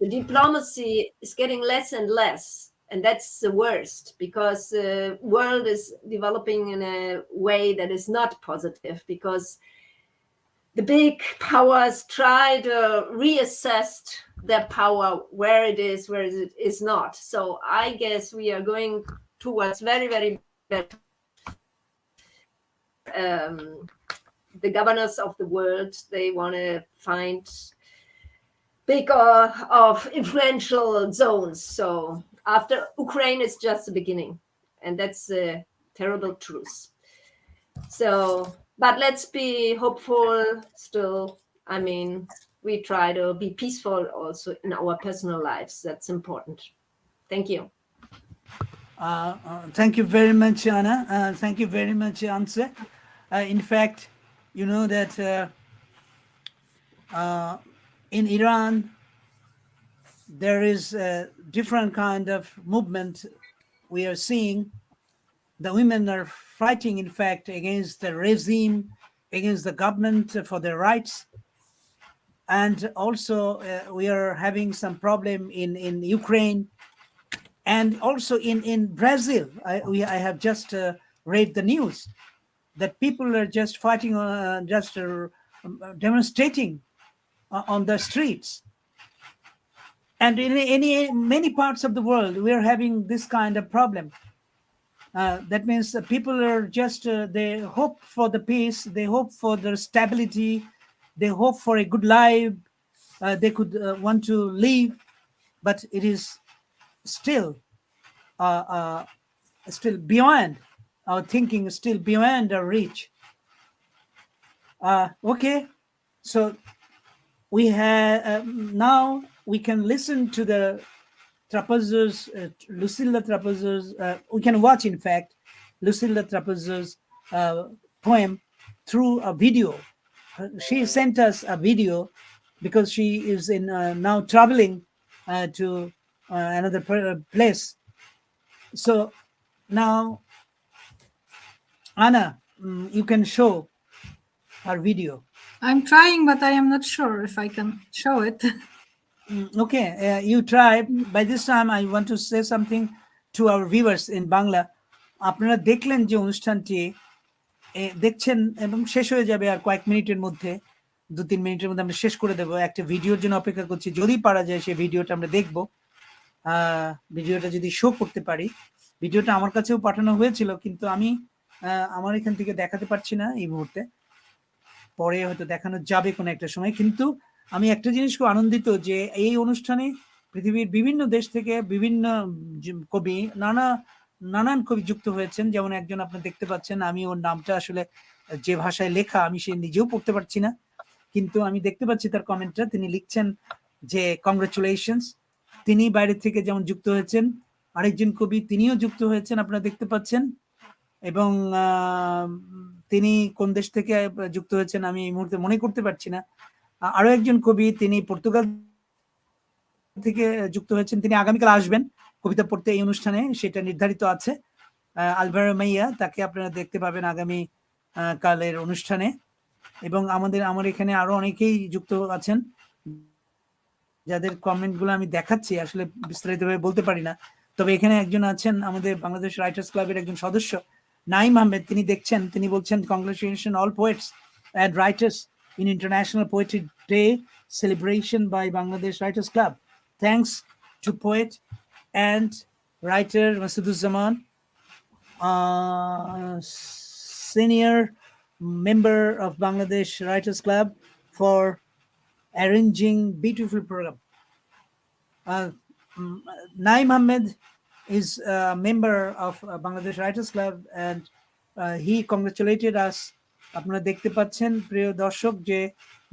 The diplomacy is getting less and less, and that's the worst, because the world is developing in a way that is not positive, because the big powers try to reassess their power, where it is not. So I guess we are going towards very, very bad. The governors of the world, they want to find big of influential zones. So after Ukraine is just the beginning, and that's a terrible truth. So, but let's be hopeful still. I mean, we try to be peaceful also in our personal lives. That's important. Thank you. Thank you very much, Anna. Thank you very much, Antje. In fact, you know that in Iran, there is a different kind of movement we are seeing. The women are fighting, in fact, against the regime, against the government for their rights. And also we are having some problem in Ukraine, and also in Brazil. I have just read the news that people are just fighting, demonstrating on the streets. And in many parts of the world, we are having this kind of problem. That means people are just, they hope for the peace, they hope for the stability, they hope for a good life, they could want to live, but it is still beyond our thinking, still beyond our reach. Okay, so we have now we can listen to the Trapazzo's, Lucilla Trapazzo's, we can watch, in fact, Lucilla Trapazzo's poem through a video. She sent us a video because she is in now traveling to another place. So now, Anna, you can show our video. I'm trying, but I am not sure if I can show it. Okay, you try. By this time, I want to say something to our viewers in Bangla. আপনারা দেখলেন যে অনুষ্ঠানটি দেখছেন এবং শেষ হয়ে যাবে আর কয়েক মিনিটের মধ্যে, 2-3 মিনিটের মধ্যে আমরা শেষ করে দেবো। একটা ভিডিওর জন্য অপেক্ষা করছি, যদি পারা যায় সেই ভিডিওটা আমরা দেখব। ভিডিওটা যদি শো করতে পারি। ভিডিওটা আমার কাছেও পাঠানো হয়েছিল, কিন্তু আমি আমার এখান থেকে দেখাতে পারছি না এই মুহূর্তে। পরে হয়তো দেখানো যাবে কোনো একটা সময়। কিন্তু আমি একটা জিনিস খুব আনন্দিত যে এই অনুষ্ঠানে পৃথিবীর বিভিন্ন দেশ থেকে বিভিন্ন কবি, নানান কবি যুক্ত হয়েছেন। যেমন একজন আপনারা দেখতে পাচ্ছেন, আমি ওর নামটা আসলে যে ভাষায় লেখা আমি সে নিজেও পড়তে পারছি না, কিন্তু আমি দেখতে পাচ্ছি তার কমেন্টটা। তিনি লিখছেন যে কংগ্রাচুলেশনস। তিনি বাইরে থেকে যেমন যুক্ত হয়েছেন, আরেকজন কবি তিনিও যুক্ত হয়েছেন, আপনারা দেখতে পাচ্ছেন। এবং তিনি কোন দেশ থেকে যুক্ত হয়েছেন আমি এই মুহূর্তে মনে করতে পারছি না। আরো একজন কবি, তিনি পর্তুগাল থেকে যুক্ত হয়েছেন, তিনি আগামীকাল আসবেন কবিতা পড়তে এই অনুষ্ঠানে, সেটা নির্ধারিত আছে। আলভারো মাইয়া, তাকে আপনারা দেখতে পাবেন আগামী কালের অনুষ্ঠানে। এবং আমার এখানে আরো অনেকেই যুক্ত আছেন, যাদের কমেন্টগুলো আমি দেখাচ্ছি, আসলে বিস্তারিতভাবে বলতে পারি না। তবে এখানে একজন আছেন আমাদের বাংলাদেশ রাইটার্স ক্লাবের একজন সদস্য, নাইম আহমেদ। তিনি দেখছেন, তিনি বলছেন congratulation all poets and writers in International Poetry Day celebration by Bangladesh Writers Club. Thanks to poet and writer Masuduzzaman, senior member of Bangladesh Writers Club, for arranging beautiful program. Naim Ahmed is a member of Bangladesh Writers Club, and he congratulated us আপনারা দেখতে পাচ্ছেন প্রিয় দর্শক যে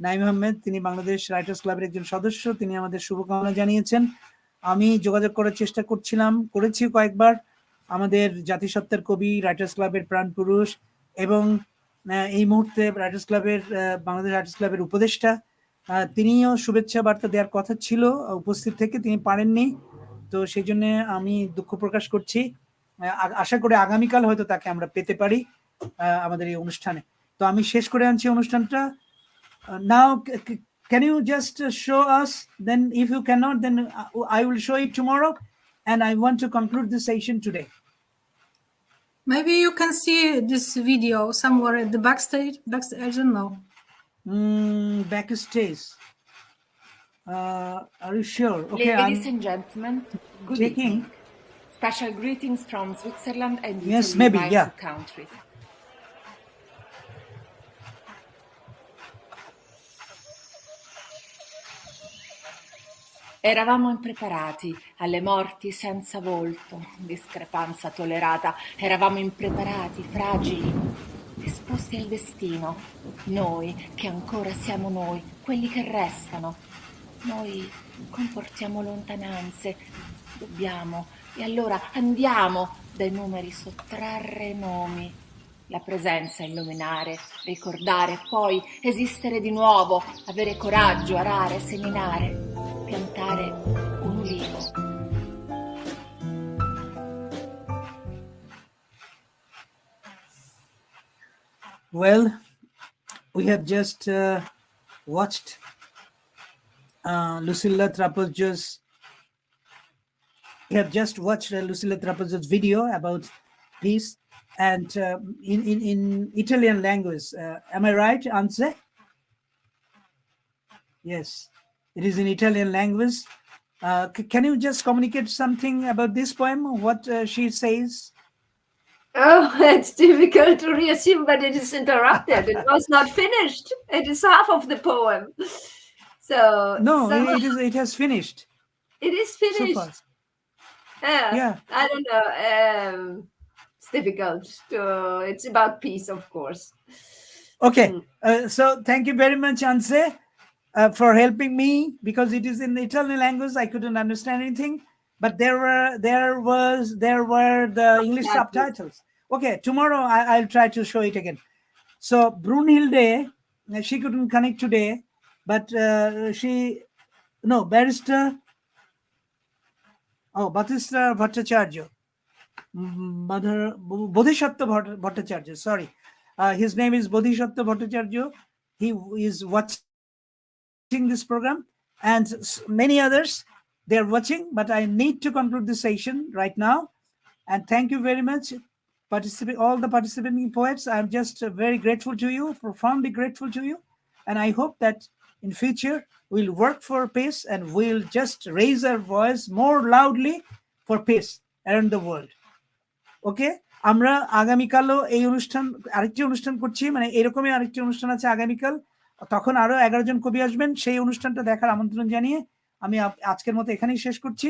নাইম আহমেদ তিনি Bangladesh writers ক্লাবের একজন সদস্য, তিনি আমাদের শুভকামনা জানিয়েছেন। আমি যোগাযোগ করার চেষ্টা করেছি কয়েকবার আমাদের জাতিসত্তার কবি, রাইটার্স ক্লাবের প্রাণপুরুষ এবং এই মুহূর্তে রাইটার্স ক্লাবের বাংলাদেশ রাইটার্স ক্লাবের উপদেষ্টা, তিনিও শুভেচ্ছা বার্তা দেওয়ার কথা ছিল উপস্থিত থেকে, তিনি পারেননি। তো সেই জন্য আমি দুঃখ প্রকাশ করছি। আশা করি আগামীকাল হয়তো তাকে আমরা পেতে পারি আমাদের এই অনুষ্ঠানে। তো আমি শেষ করে আনছি অনুষ্ঠানটা। Now can you just show us, then if you cannot then I will show it tomorrow, and I want to conclude this session today. Maybe you can see this video somewhere at the backstage, I don't know. Backstage. Are you sure? Okay, Ladies and gentlemen, good checking. evening. Special greetings from Switzerland and Yes, Italy, maybe, my yeah. two countries. Eravamo impreparati alle morti senza volto, discrepanza tollerata. Eravamo impreparati, fragili, esposti al destino. Noi, che ancora siamo noi, quelli che restano. Noi comportiamo lontananze, dobbiamo, e allora andiamo dai numeri sottrarre nomi. La presenza illuminare, ricordare, poi esistere di nuovo, avere coraggio, arare, seminare, piantare un ulivo. Well, we have just watched Lucilla Trapazzo's. We have just watched Lucilla Trapazzo's video about peace, and in Italian language. Am I right, Antje? Yes, it is in Italian language. Can you just communicate something about this poem? What she says? Oh, it's difficult to reassume, but it is interrupted. It was not finished. It is half of the poem. So no, it has finished. It is finished. So far. Yeah. I don't know. It's difficult to. It's about peace, of course. Okay. So thank you very much, Antje, for helping me, because it is in the Italian language. I couldn't understand anything, but there were the English subtitles. Okay, tomorrow I'll try to show it again. So Brunhilde, she couldn't connect today, but Barrister Bhattacharya, Bodhisattva Bhattacharya, sorry. His name is Bodhisattva Bhattacharya. He is watching this program, and many others, they're watching, but I need to conclude this session right now. And thank you very much, all the participating poets. I'm just very grateful to you, profoundly grateful to you. And I hope that in future we'll work for peace, and we'll just raise our voice more loudly for peace around the world. Okay? আমরা আগামীকালও এই আরেকটি অনুষ্ঠান করছি, মানে এরকমই আরেকটি অনুষ্ঠান আছে আগামীকাল। তখন আরো 11 জন কবি আসবেন। সেই অনুষ্ঠানটা দেখার আমন্ত্রণ জানিয়ে আমি আজকের মতো এখানেই শেষ করছি।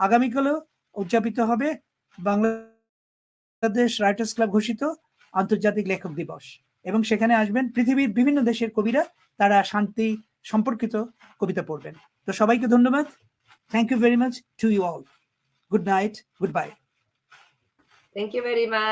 আগামীকালও উদযাপিত হবে বাংলাদেশ রাইটার্স ক্লাব ঘোষিত আন্তর্জাতিক লেখক দিবস, এবং সেখানে আসবেন পৃথিবীর বিভিন্ন দেশের কবিরা, তারা শান্তি সম্পর্কিত কবিতা পড়বেন। তো সবাইকে ধন্যবাদ। Thank you very much to you all. Good night, goodbye. Thank you very much.